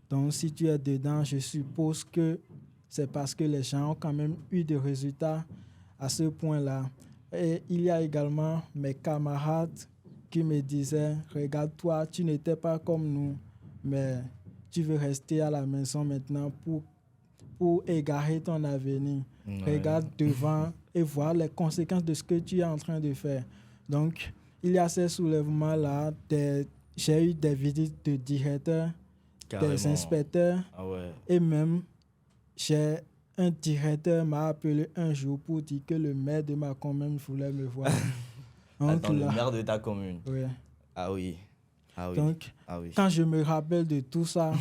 A: Donc, si tu es dedans, je suppose que c'est parce que les gens ont quand même eu des résultats à ce point-là. Et il y a également mes camarades qui me disaient, regarde-toi, tu n'étais pas comme nous, mais tu veux rester à la maison maintenant pour égarer ton avenir.
B: Ouais.
A: Regarde devant et voir les conséquences de ce que tu es en train de faire. Donc, il y a ces soulèvements-là. J'ai eu des visites de directeurs, des
B: Carrément.
A: inspecteurs
B: Ah ouais.
A: et même j'ai un directeur m'a appelé un jour pour dire que le maire de ma commune voulait me voir. Donc
B: Attends, le
A: là,
B: maire de ta commune.
A: oui.
B: Ah oui. Ah oui.
A: Donc,
B: Ah oui.
A: quand je me rappelle de tout ça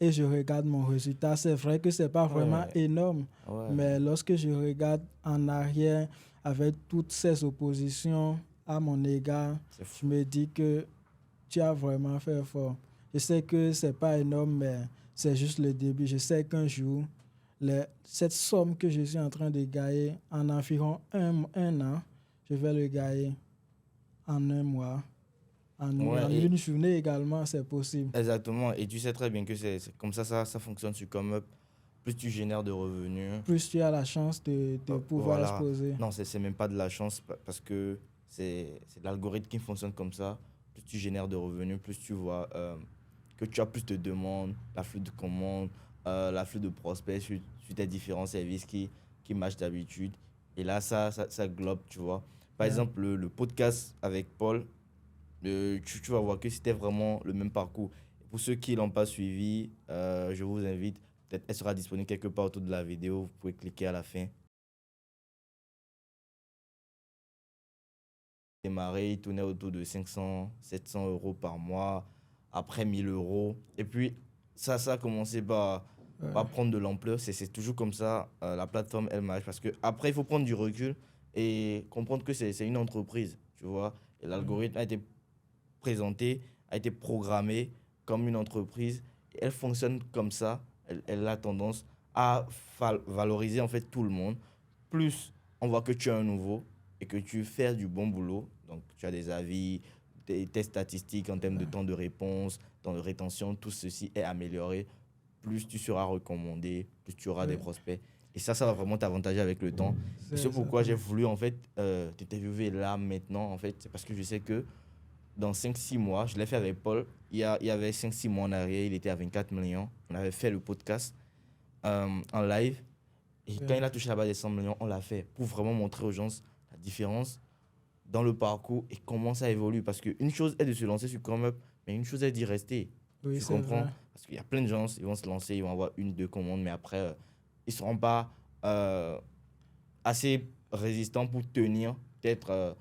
A: et je regarde mon résultat, c'est vrai que c'est pas vraiment
B: Ouais.
A: énorme,
B: Ouais.
A: mais lorsque je regarde en arrière avec toutes ces oppositions à mon égard,
B: C'est
A: je
B: fou.
A: me dis que tu as vraiment fait fort. Je sais que c'est pas énorme, mais c'est juste le début. Je sais qu'un jour, cette somme que je suis en train de gagner en environ un an, je vais le gagner en un mois.
B: Ouais,
A: En
B: et
A: une journée également, c'est possible.
B: exactement. Et tu sais très bien que c'est comme ça fonctionne sur ComeUp. Plus tu génères de revenus,
A: Plus tu as la chance de pouvoir
B: voilà.
A: exposer.
B: Non, c'est même pas de la chance parce que c'est l'algorithme qui fonctionne comme ça. Plus tu génères de revenus, plus tu vois que tu as plus de demandes, l'afflux de commandes, l'afflux de prospects sur tes différents services qui matchent d'habitude. Et là, ça globe, tu vois. Par
A: Ouais.
B: exemple, le podcast avec Paul, tu vas voir que c'était vraiment le même parcours. Pour ceux qui ne l'ont pas suivi, je vous invite. Peut-être elle sera disponible quelque part autour de la vidéo. Vous pouvez cliquer à la fin. Démarré, il tournait autour de 500, 700 euros par mois, après 1000 euros. Et puis, ça a commencé par
A: Ouais.
B: prendre de l'ampleur. C'est toujours comme ça, la plateforme, elle marche. Parce que après il faut prendre du recul et comprendre que c'est une entreprise, tu vois. Et l'algorithme a été présenté, a été programmé comme une entreprise. Et elle fonctionne comme ça. Elle a tendance à valoriser en fait tout le monde. Plus on voit que tu es un nouveau et que tu fais du bon boulot, donc tu as des avis, tes statistiques en termes de temps de réponse, temps de rétention, tout ceci est amélioré, plus tu seras recommandé, plus tu auras des
A: Ouais.
B: prospects. Et ça va vraiment t'avantager avec le temps. Et
A: C'est
B: c'est pourquoi j'ai
A: exactement.
B: voulu en fait t'interviewer là maintenant. En fait, c'est parce que je sais que dans 5 6 mois, je l'ai fait avec Paul, il y avait 5 6 mois en arrière, il était à 24 millions. On avait fait le podcast en live. Et quand
A: Ouais.
B: il a touché la barre des 100 millions, on l'a fait pour vraiment montrer aux gens la différence dans le parcours et comment ça évolue. Parce qu'une chose est de se lancer sur ComeUp, mais une chose est d'y rester.
A: Oui,
B: Tu
A: c'est
B: comprends?
A: vrai.
B: Parce qu'il y a plein de gens, ils vont se lancer, ils vont avoir une, deux commandes, mais après, ils ne seront pas euh, assez résistants pour tenir peut-être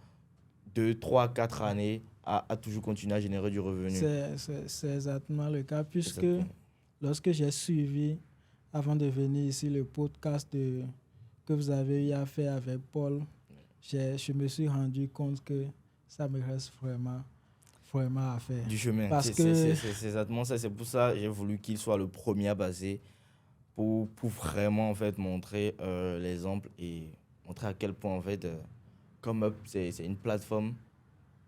B: 2, 3, 4 années à toujours continuer à générer du revenu.
A: C'est exactement le cas, puisque
B: Exactement.
A: lorsque j'ai suivi, avant de venir ici, le podcast que vous avez eu à faire avec Paul, je me suis rendu compte que ça me reste vraiment, vraiment à faire.
B: Du chemin.
A: Parce que,
B: C'est exactement ça. C'est pour ça que j'ai voulu qu'il soit le premier à passer pour vraiment en fait montrer l'exemple et montrer à quel point en fait ComeUp c'est une plateforme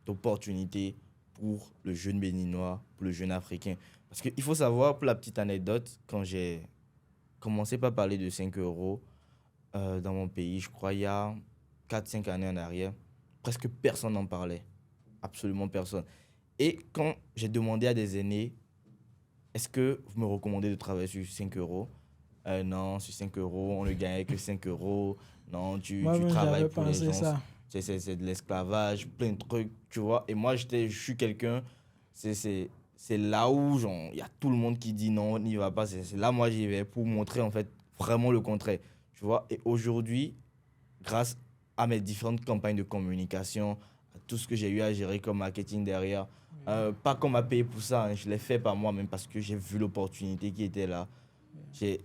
B: d'opportunité pour le jeune béninois, pour le jeune africain. Parce qu'il faut savoir, pour la petite anecdote, quand j'ai commencé par parler de 5 euros dans mon pays, je crois il y a 4 5 années en arrière, presque personne n'en parlait. Absolument personne. Et quand j'ai demandé à des aînés, est-ce que vous me recommandez de travailler sur 5 euros? Non, sur 5 euros, on ne gagnait que 5 euros. Non, tu
A: moi-même,
B: travailles
A: j'avais
B: pour les
A: pensé
B: gens.
A: ça.
B: C'est de l'esclavage, plein de trucs, tu vois. Et moi, je suis quelqu'un, c'est c'est- c'est là où il y a tout le monde qui dit non, on n'y va pas. C'est là, moi, j'y vais pour montrer en fait vraiment le contraire, tu vois. Et aujourd'hui, grâce à mes différentes campagnes de communication, à tout ce que j'ai eu à gérer comme marketing derrière, pas qu'on m'a payé pour ça, hein, je l'ai fait par moi-même parce que j'ai vu l'opportunité qui était là. J'ai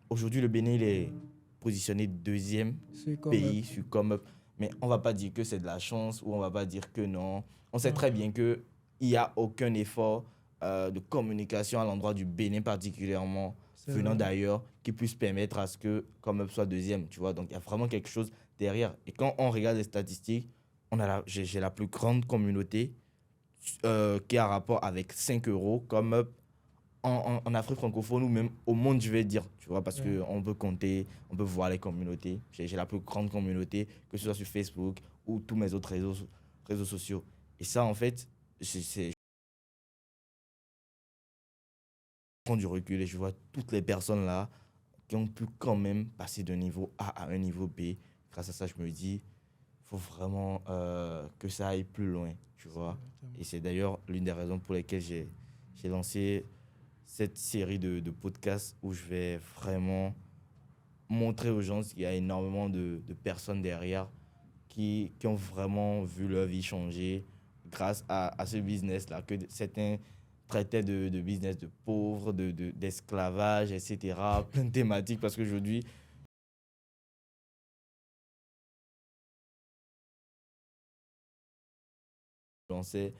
B: Aujourd'hui, le Bénin il est positionné deuxième
A: C'est comme,
B: pays sur ComeUp. Mais on ne va pas dire que c'est de la chance ou on ne va pas dire que non. On sait
A: non,
B: très bien qu'il n'y a aucun effort de communication à l'endroit du Bénin particulièrement,
A: c'est
B: venant
A: vrai.
B: d'ailleurs, qui puisse permettre à ce que ComeUp soit deuxième. Tu vois? Donc il y a vraiment quelque chose derrière. Et quand on regarde les statistiques, j'ai la plus grande communauté qui a rapport avec 5 euros ComeUp en Afrique francophone ou même au monde, je vais dire, tu vois, parce
A: Ouais.
B: qu'on peut compter, on peut voir les communautés. J'ai la plus grande communauté, que ce soit sur Facebook ou tous mes autres réseaux sociaux. Et ça, en fait, je prends du recul et je vois toutes les personnes là qui ont pu quand même passer d'un niveau A à un niveau B. Grâce à ça, je me dis, il faut vraiment que ça aille plus loin, tu vois. Et c'est d'ailleurs l'une des raisons pour lesquelles j'ai lancé cette série de podcasts où je vais vraiment montrer aux gens qu'il y a énormément de personnes derrière qui ont vraiment vu leur vie changer grâce à ce business-là, que certains traitaient de business de pauvres, d'esclavage, etc. Plein de thématiques parce qu'aujourd'hui, on sait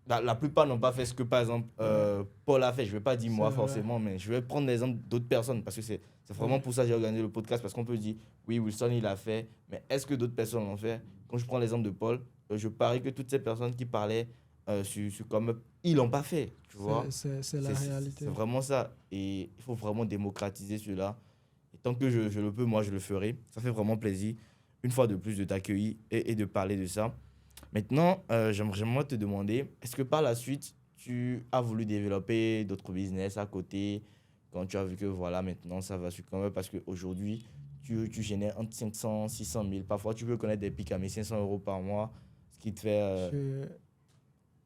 B: la plupart n'ont pas fait ce que, par exemple,
A: Ouais.
B: Paul a fait. Je ne vais pas dire
A: C'est
B: moi
A: vrai.
B: forcément, mais je vais prendre l'exemple d'autres personnes parce que c'est vraiment
A: Ouais.
B: pour ça que j'ai organisé le podcast. Parce qu'on peut dire, oui, Wilson, il a fait, mais est-ce que d'autres personnes l'ont fait? Quand je prends l'exemple de Paul, je parie que toutes ces personnes qui parlaient sur comme ils l'ont pas fait, tu vois.
A: C'est la
B: C'est
A: réalité.
B: vraiment ça. Et il faut vraiment démocratiser cela. Et tant que je le peux, moi, je le ferai. Ça fait vraiment plaisir, une fois de plus, de t'accueillir et de parler de ça. Maintenant, j'aimerais te demander, est-ce que par la suite, tu as voulu développer d'autres business à côté quand tu as vu que voilà, maintenant ça va sur quand même parce qu'aujourd'hui, tu génères entre 500 600 000. Parfois, tu peux connaître des pics à 1500 euros par mois, ce qui te fait...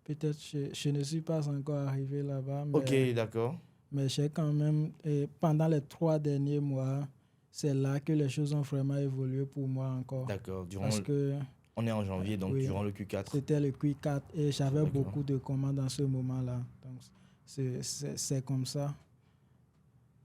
A: Peut-être je ne suis pas encore arrivé là-bas,
B: Ok, d'accord.
A: mais j'ai quand même, et pendant les 3 derniers mois, c'est là que les choses ont vraiment évolué pour moi encore.
B: D'accord.
A: Parce que,
B: On est en janvier, donc
A: oui,
B: durant le Q4.
A: c'était le Q4 et j'avais
B: D'accord.
A: beaucoup de commandes dans ce moment-là. Donc, c'est comme ça.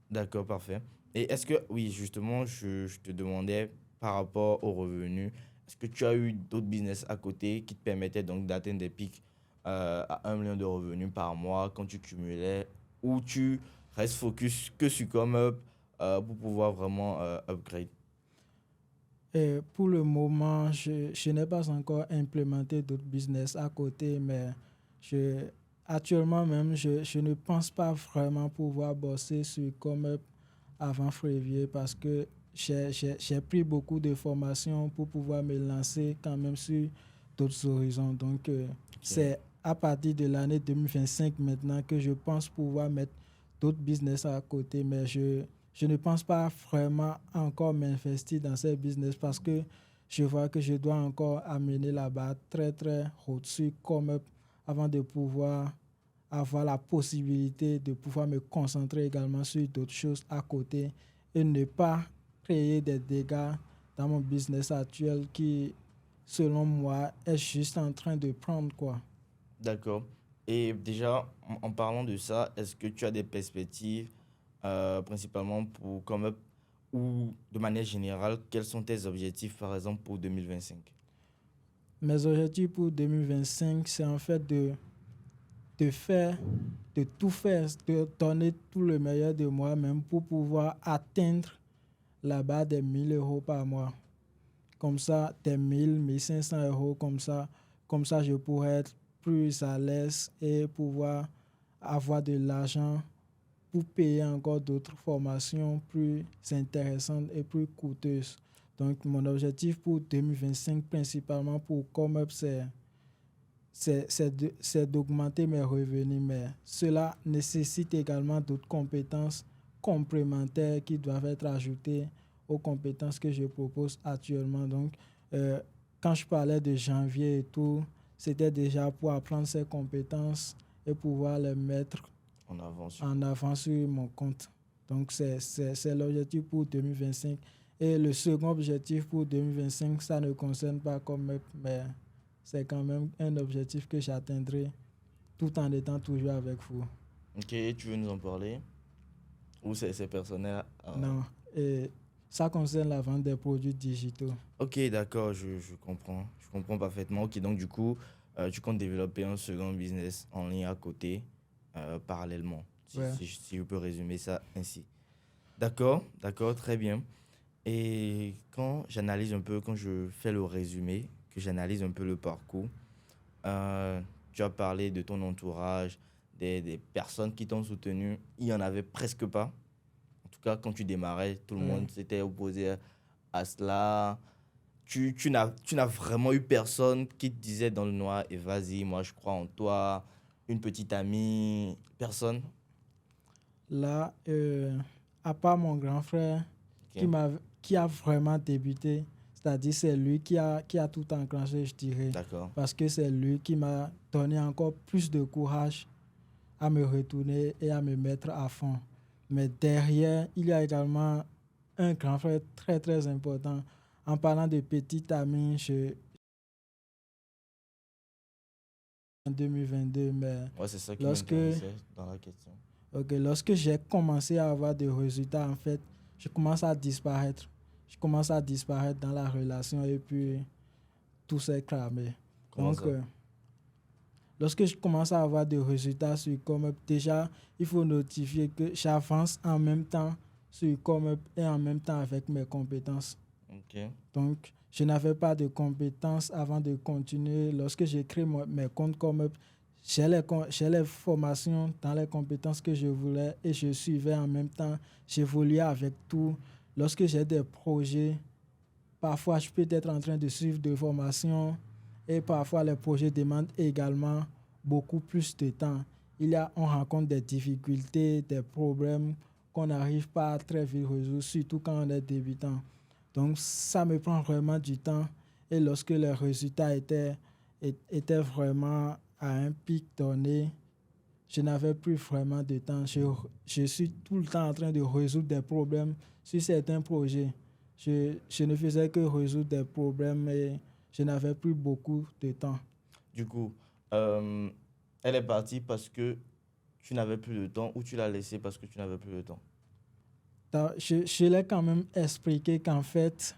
B: D'accord, parfait. Et est-ce que, oui, justement, je te demandais par rapport aux revenus, est-ce que tu as eu d'autres business à côté qui te permettaient donc d'atteindre des pics à 1 million de revenus par mois quand tu cumulais, ou tu restes focus que sur ComeUp pour pouvoir vraiment upgrade?
A: Et pour le moment, je n'ai pas encore implémenté d'autres business à côté, mais je, actuellement même, je ne pense pas vraiment pouvoir bosser sur ComeUp avant février parce que j'ai pris beaucoup de formations pour pouvoir me lancer quand même sur d'autres horizons. Donc,
B: Ok.
A: c'est à partir de l'année 2025 maintenant que je pense pouvoir mettre d'autres business à côté, mais je ne pense pas vraiment encore m'investir dans ces business parce que je vois que je dois encore amener la barre très très au-dessus comme avant de pouvoir avoir la possibilité de pouvoir me concentrer également sur d'autres choses à côté et ne pas créer des dégâts dans mon business actuel qui, selon moi, est juste en train de prendre quoi.
B: D'accord. Et déjà, en parlant de ça, est-ce que tu as des perspectives principalement pour ComeUp ou de manière générale, quels sont tes objectifs par exemple pour 2025?
A: Mes objectifs pour 2025, c'est en fait de faire, de tout faire, de donner tout le meilleur de moi-même pour pouvoir atteindre la barre des 1 000 € par mois. Comme ça, des 1 500 € comme ça, je pourrais être plus à l'aise et pouvoir avoir de l'argent pour payer encore d'autres formations plus intéressantes et plus coûteuses. Donc, mon objectif pour 2025, principalement pour ComeUp, c'est d'augmenter mes revenus, mais cela nécessite également d'autres compétences complémentaires qui doivent être ajoutées aux compétences que je propose actuellement. Donc, euh, quand je parlais de janvier et tout, c'était déjà pour apprendre ces compétences et pouvoir les mettre en avant sur mon compte. Donc, c'est l'objectif pour 2025. Et le second objectif pour 2025, ça ne concerne pas comme mais c'est quand même un objectif que j'atteindrai tout en étant toujours avec vous.
B: Ok, tu veux nous en parler? Ou c'est personnel?
A: Non, et ça concerne la vente des produits digitaux.
B: Ok, d'accord, je comprends. Je comprends parfaitement. Ok, donc du coup, tu comptes développer un second business en ligne à côté, parallèlement,
A: Ouais.
B: si je peux résumer ça ainsi. D'accord, d'accord, très bien. Et quand j'analyse un peu, quand je fais le résumé, que j'analyse un peu le parcours, tu as parlé de ton entourage, des personnes qui t'ont soutenu. Il n'y en avait presque pas. En tout cas, quand tu démarrais, tout le
A: Ouais.
B: monde s'était opposé à cela. Tu n'as vraiment eu personne qui te disait dans le noir, et vas-y, moi je crois en toi, une petite amie, personne.
A: Là, à part mon grand frère
B: Ok,
A: qui a vraiment débuté, c'est-à-dire c'est lui qui a tout enclenché, je dirais,
B: d'accord.
A: parce que c'est lui qui m'a donné encore plus de courage à me retourner et à me mettre à fond. Mais derrière, il y a également un grand frère très très important. En parlant de petit ami, en 2022, mais
B: Ouais, c'est ça qui
A: lorsque,
B: m'intéressait dans la question.
A: lorsque j'ai commencé à avoir des résultats, en fait, je commence à disparaître. Je commence à disparaître dans la relation et puis tout s'est cramé.
B: Comment
A: Donc,
B: ça?
A: lorsque je commence à avoir des résultats sur ComeUp, déjà, il faut notifier que j'avance en même temps sur ComeUp et en même temps avec mes compétences.
B: Ok,
A: Donc, je n'avais pas de compétences avant de continuer. Lorsque j'ai créé mes comptes ComeUp, j'ai les formations dans les compétences que je voulais et je suivais en même temps. J'évoluais avec tout. Lorsque j'ai des projets, parfois je peux être en train de suivre des formations et parfois les projets demandent également beaucoup plus de temps. On rencontre des difficultés, des problèmes qu'on n'arrive pas à très vite résoudre, surtout quand on est débutant. Donc, ça me prend vraiment du temps. Et lorsque les résultats étaient vraiment à un pic donné, je n'avais plus vraiment de temps. Je suis tout le temps en train de résoudre des problèmes sur certains projets. Je ne faisais que résoudre des problèmes et je n'avais plus beaucoup de temps.
B: Du coup, elle est partie parce que tu n'avais plus de temps ou tu l'as laissée parce que tu n'avais plus de temps?
A: Je l'ai quand même expliqué qu'en fait,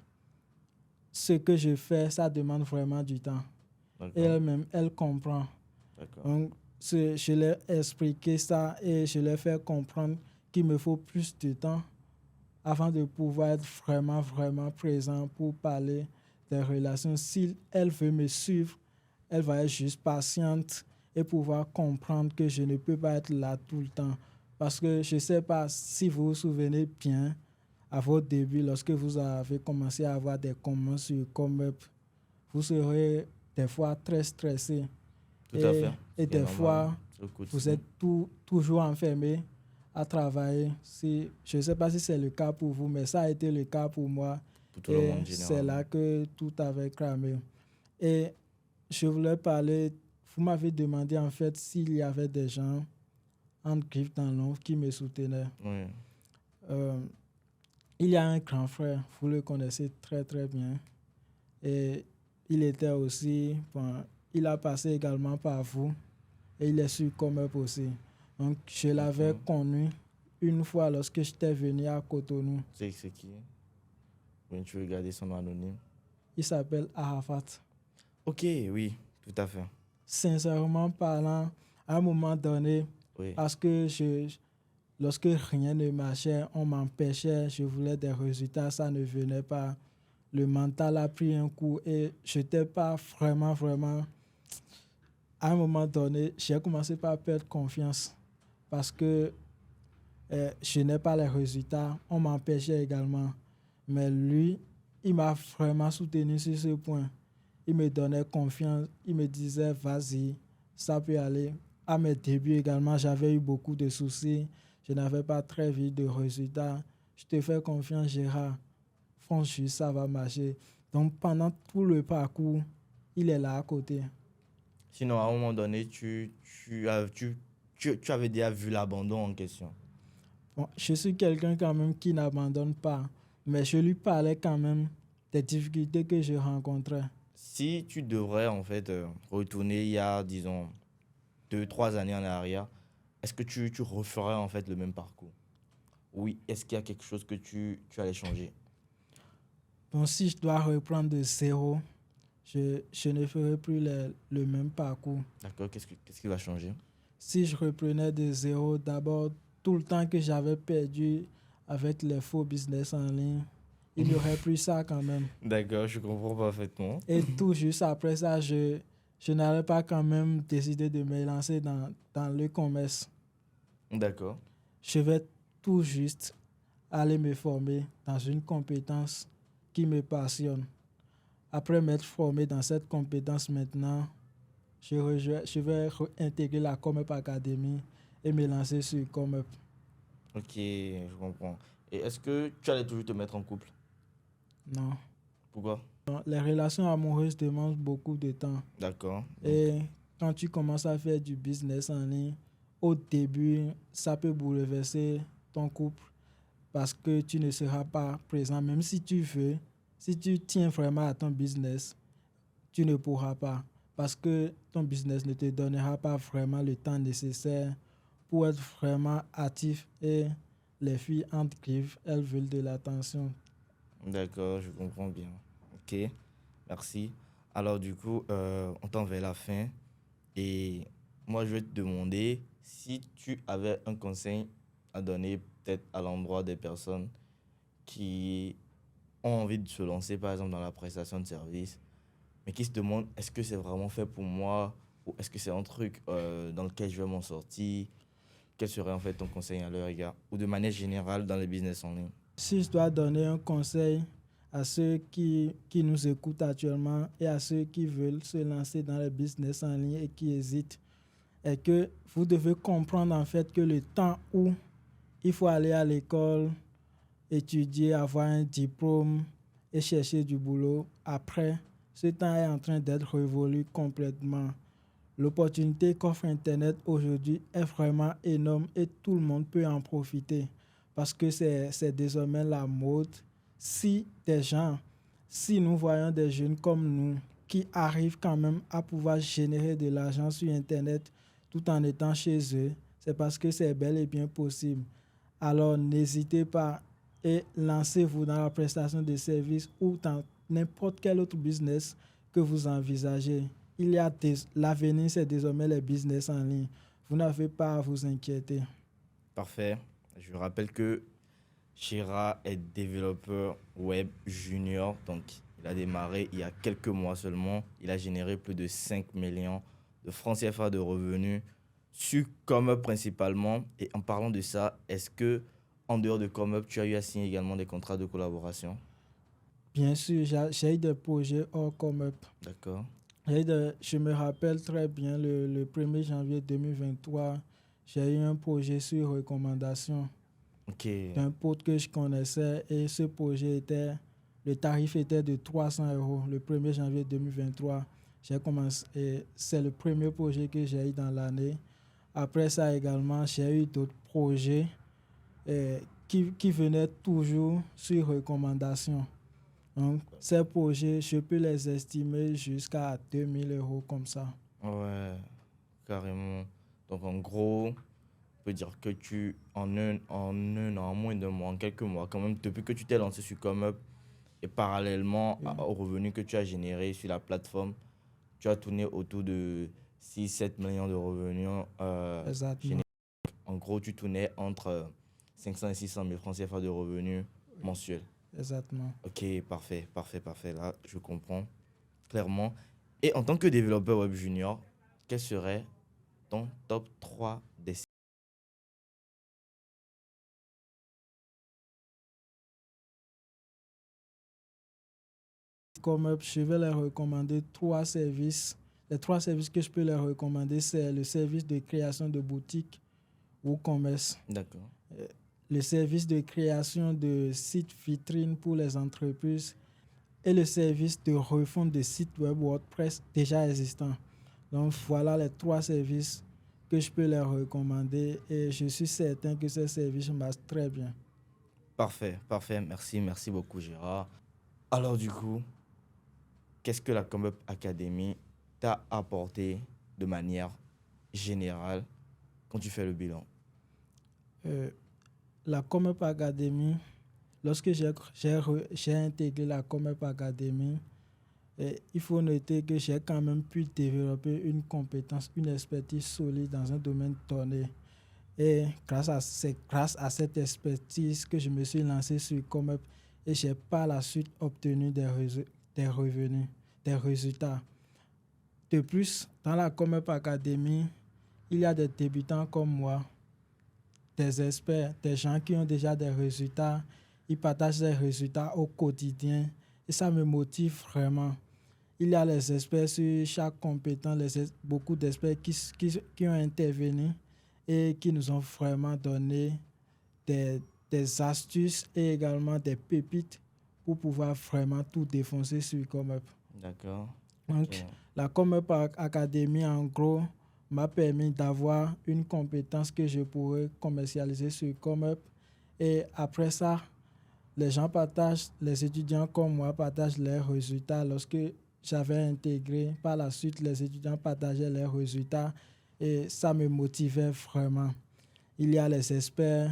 A: ce que je fais, ça demande vraiment du temps. Et
B: D'accord,
A: elle-même, elle comprend.
B: d'accord.
A: Donc, je l'ai expliqué ça et je l'ai fait comprendre qu'il me faut plus de temps avant de pouvoir être vraiment, vraiment présent pour parler des relations. Si elle veut me suivre, elle va être juste patiente et pouvoir comprendre que je ne peux pas être là tout le temps. Parce que je ne sais pas si vous vous souvenez bien, à votre début, lorsque vous avez commencé à avoir des commandes sur Comup, vous serez des fois très stressé.
B: Tout à fait.
A: Et
B: Ce qui est
A: des
B: normal.
A: fois,
B: C'est le
A: vous
B: quotidien.
A: êtes toujours enfermé à travailler. Je ne sais pas si c'est le cas pour vous, mais ça a été le cas pour moi.
B: Pour tout le
A: Et
B: monde,
A: c'est
B: généralement.
A: là que tout avait cramé. Et je voulais parler, vous m'avez demandé en fait s'il y avait des gens en griffe dans l'ombre qui me soutenaient.
B: Oui.
A: Euh, il y a un grand frère, vous le connaissez très très bien. Et il était aussi, bon, il a passé également par vous et il est sur Comup aussi. Donc je l'avais
B: Ok.
A: connu une fois lorsque j'étais venu à Cotonou.
B: C'est qui? Oui, tu veux garder son nom anonyme?
A: Il s'appelle Arafat.
B: Ok, oui, tout à fait.
A: Sincèrement parlant, à un moment donné,
B: Oui,
A: parce que lorsque rien ne marchait, on m'empêchait, je voulais des résultats, ça ne venait pas. Le mental a pris un coup et je n'étais pas vraiment, vraiment. À un moment donné, j'ai commencé par perdre confiance parce que je n'ai pas les résultats. On m'empêchait également. Mais lui, il m'a vraiment soutenu sur ce point. Il me donnait confiance. Il me disait, vas-y, ça peut aller. À mes débuts également, j'avais eu beaucoup de soucis. Je n'avais pas très vite de résultats. Je te fais confiance, Gérard. Fonce juste, ça va marcher. Donc, pendant tout le parcours, il est là à côté.
B: sinon, à un moment donné, tu avais déjà vu l'abandon en question.
A: Bon, je suis quelqu'un quand même qui n'abandonne pas, mais je lui parlais quand même des difficultés que je rencontrais.
B: Si tu devrais en fait retourner il y a, disons, 2, 3 années en arrière, est-ce que tu referais en fait le même parcours? Oui, est-ce qu'il y a quelque chose que tu allais changer?
A: Bon, si je dois reprendre de zéro, je ne ferai plus le même parcours.
B: D'accord, qu'est-ce qui va changer?
A: Si je reprenais de zéro, d'abord, tout le temps que j'avais perdu avec les faux business en ligne, il n'y aurait plus ça quand même.
B: D'accord, je comprends parfaitement.
A: Et tout juste après ça, je n'allais pas quand même décider de me lancer dans le commerce.
B: D'accord.
A: Je vais tout juste aller me former dans une compétence qui me passionne. Après m'être formé dans cette compétence maintenant, je vais intégrer la Comup Academy et me lancer sur Comup.
B: Ok, je comprends. Et est-ce que tu allais toujours te mettre en couple?
A: Non.
B: Pourquoi?
A: Non, les relations amoureuses demandent beaucoup de temps.
B: D'accord. Donc,
A: Et quand tu commences à faire du business en ligne, au début, ça peut bouleverser ton couple parce que tu ne seras pas présent. Même si tu veux, si tu tiens vraiment à ton business, tu ne pourras pas parce que ton business ne te donnera pas vraiment le temps nécessaire pour être vraiment actif. Et les filles entre griffes, elles veulent de l'attention.
B: d'accord, je comprends bien. Ok, merci. Alors du coup, on tend vers la fin. Et moi, je vais te demander si tu avais un conseil à donner peut-être à l'endroit des personnes qui ont envie de se lancer, par exemple, dans la prestation de service, mais qui se demandent est-ce que c'est vraiment fait pour moi ou est-ce que c'est un truc dans lequel je vais m'en sortir? Quel serait en fait ton conseil à leur égard ou de manière générale dans le business en ligne?
A: Si je dois donner un conseil à ceux qui nous écoutent actuellement et à ceux qui veulent se lancer dans le business en ligne et qui hésitent, est que vous devez comprendre en fait que le temps où il faut aller à l'école, étudier, avoir un diplôme et chercher du boulot. Après, ce temps est en train d'être révolu complètement. L'opportunité qu'offre Internet aujourd'hui est vraiment énorme et tout le monde peut en profiter parce que c'est désormais la mode. Si des gens, si nous voyons des jeunes comme nous qui arrivent quand même à pouvoir générer de l'argent sur Internet tout en étant chez eux, c'est parce que c'est bel et bien possible. Alors n'hésitez pas et lancez-vous dans la prestation de services ou dans n'importe quel autre business que vous envisagez. L'avenir, c'est désormais les business en ligne. Vous n'avez pas à vous inquiéter.
B: Parfait. Je rappelle que Shira est développeur web junior. Donc, il a démarré il y a quelques mois seulement. Il a généré plus de 5 millions de francs CFA de revenus sur ComeUp principalement. Et en parlant de ça, est-ce que en dehors de ComeUp, tu as eu à signer également des contrats de collaboration?
A: Bien sûr, j'ai eu des projets hors ComeUp.
B: D'accord.
A: Je me rappelle très bien, le 1er janvier 2023, j'ai eu un projet sur recommandation
B: Ok.
A: d'un pote que je connaissais et ce projet le tarif était de 300 euros le 1er janvier 2023. J'ai commencé et c'est le premier projet que j'ai eu dans l'année. Après ça également, j'ai eu d'autres projets qui venaient toujours sur recommandation. Donc, ces projets, je peux les estimer jusqu'à 2000 euros comme ça.
B: Ouais, carrément. Donc, en gros, on peut dire que en un an, en moins d'un mois, en quelques mois, quand même, depuis que tu t'es lancé sur ComeUp et parallèlement
A: Oui.
B: aux revenus que tu as générés sur la plateforme, tu as tourné autour de 6-7 millions de revenus
A: Exactement.
B: En gros, tu tournais entre 500 et 600 000 francs CFA de revenus mensuels.
A: Exactement.
B: Ok, parfait, parfait, parfait. Là, je comprends clairement. Et en tant que développeur web junior, quel serait ton top 3 des...
A: Comme je vais leur recommander 3 services. Les 3 services que je peux leur recommander, c'est le service de création de boutique ou commerce,
B: D'accord.
A: le service de création de sites vitrines pour les entreprises et le service de refonte de sites web WordPress déjà existants. Donc voilà les 3 services que je peux leur recommander et je suis certain que ces services marchent très bien.
B: Parfait, parfait. Merci, merci beaucoup, Gérard. Alors, du coup, qu'est-ce que la ComeUp Academy t'a apporté de manière générale quand tu fais le bilan?
A: Euh, la Comeup Academy, lorsque j'ai intégré la Comeup Academy, il faut noter que j'ai quand même pu développer une compétence, une expertise solide dans un domaine donné. Et c'est grâce à cette expertise que je me suis lancé sur Comeup et j'ai par la suite obtenu des revenus, des résultats. De plus, dans la Comeup Academy, il y a des débutants comme moi, des experts, des gens qui ont déjà des résultats. Ils partagent ces résultats au quotidien et ça me motive vraiment. Il y a les experts sur chaque compétence, beaucoup d'experts qui ont intervenu et qui nous ont vraiment donné des astuces et également des pépites pour pouvoir vraiment tout défoncer sur ComeUp.
B: D'accord.
A: Donc,
B: Ok.
A: la ComeUp Academy, en gros, m'a permis d'avoir une compétence que je pourrais commercialiser sur ComeUp. Et après ça, les étudiants comme moi partagent leurs résultats. Lorsque j'avais intégré, par la suite, les étudiants partageaient leurs résultats et ça me motivait vraiment. Il y a les experts,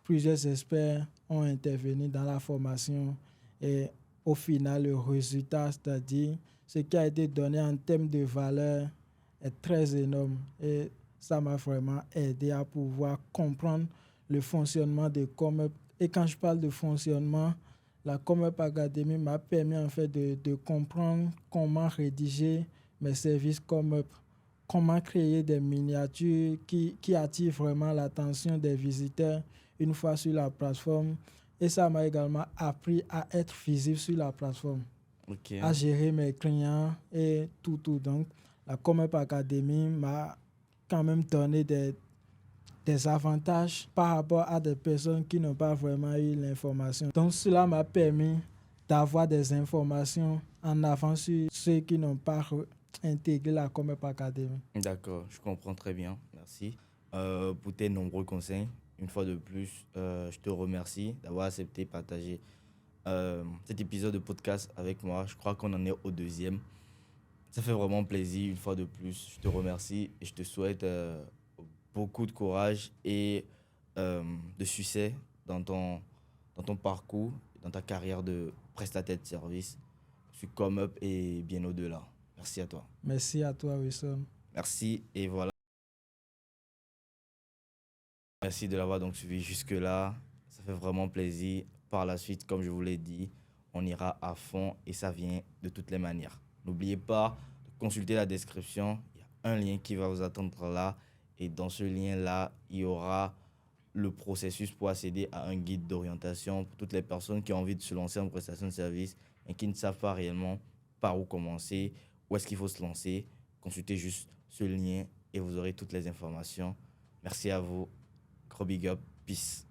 A: plusieurs experts ont intervenu dans la formation et au final, le résultat, c'est-à-dire ce qui a été donné en termes de valeur, est très énorme et ça m'a vraiment aidé à pouvoir comprendre le fonctionnement de ComeUp. Et quand je parle de fonctionnement, la ComeUp Academy m'a permis en fait de comprendre comment rédiger mes services ComeUp, comment créer des miniatures qui attirent vraiment l'attention des visiteurs une fois sur la plateforme. Et ça m'a également appris à être visible sur la plateforme,
B: Ok.
A: à gérer mes clients et tout. Donc, la ComeUp Academy m'a quand même donné des des avantages par rapport à des personnes qui n'ont pas vraiment eu l'information. Donc cela m'a permis d'avoir des informations en avance sur ceux qui n'ont pas intégré la Comep Academy.
B: D'accord, je comprends très bien. Merci pour tes nombreux conseils. Une fois de plus, je te remercie d'avoir accepté de partager cet épisode de podcast avec moi. Je crois qu'on en est au deuxième. Ça fait vraiment plaisir. Une fois de plus, je te remercie et je te souhaite beaucoup de courage et de succès dans ton parcours, dans ta carrière de prestataire de service sur ComeUp et bien au-delà. Merci à toi.
A: Merci à toi, Wilson.
B: Merci et voilà. Merci de l'avoir donc suivi jusque-là. Ça fait vraiment plaisir. Par la suite, comme je vous l'ai dit, on ira à fond et ça vient de toutes les manières. N'oubliez pas de consulter la description. Il y a un lien qui va vous attendre là. Et dans ce lien-là, il y aura le processus pour accéder à un guide d'orientation pour toutes les personnes qui ont envie de se lancer en prestation de service et qui ne savent pas réellement par où commencer, où est-ce qu'il faut se lancer. Consultez juste ce lien et vous aurez toutes les informations. Merci à vous. Gros big up. Peace.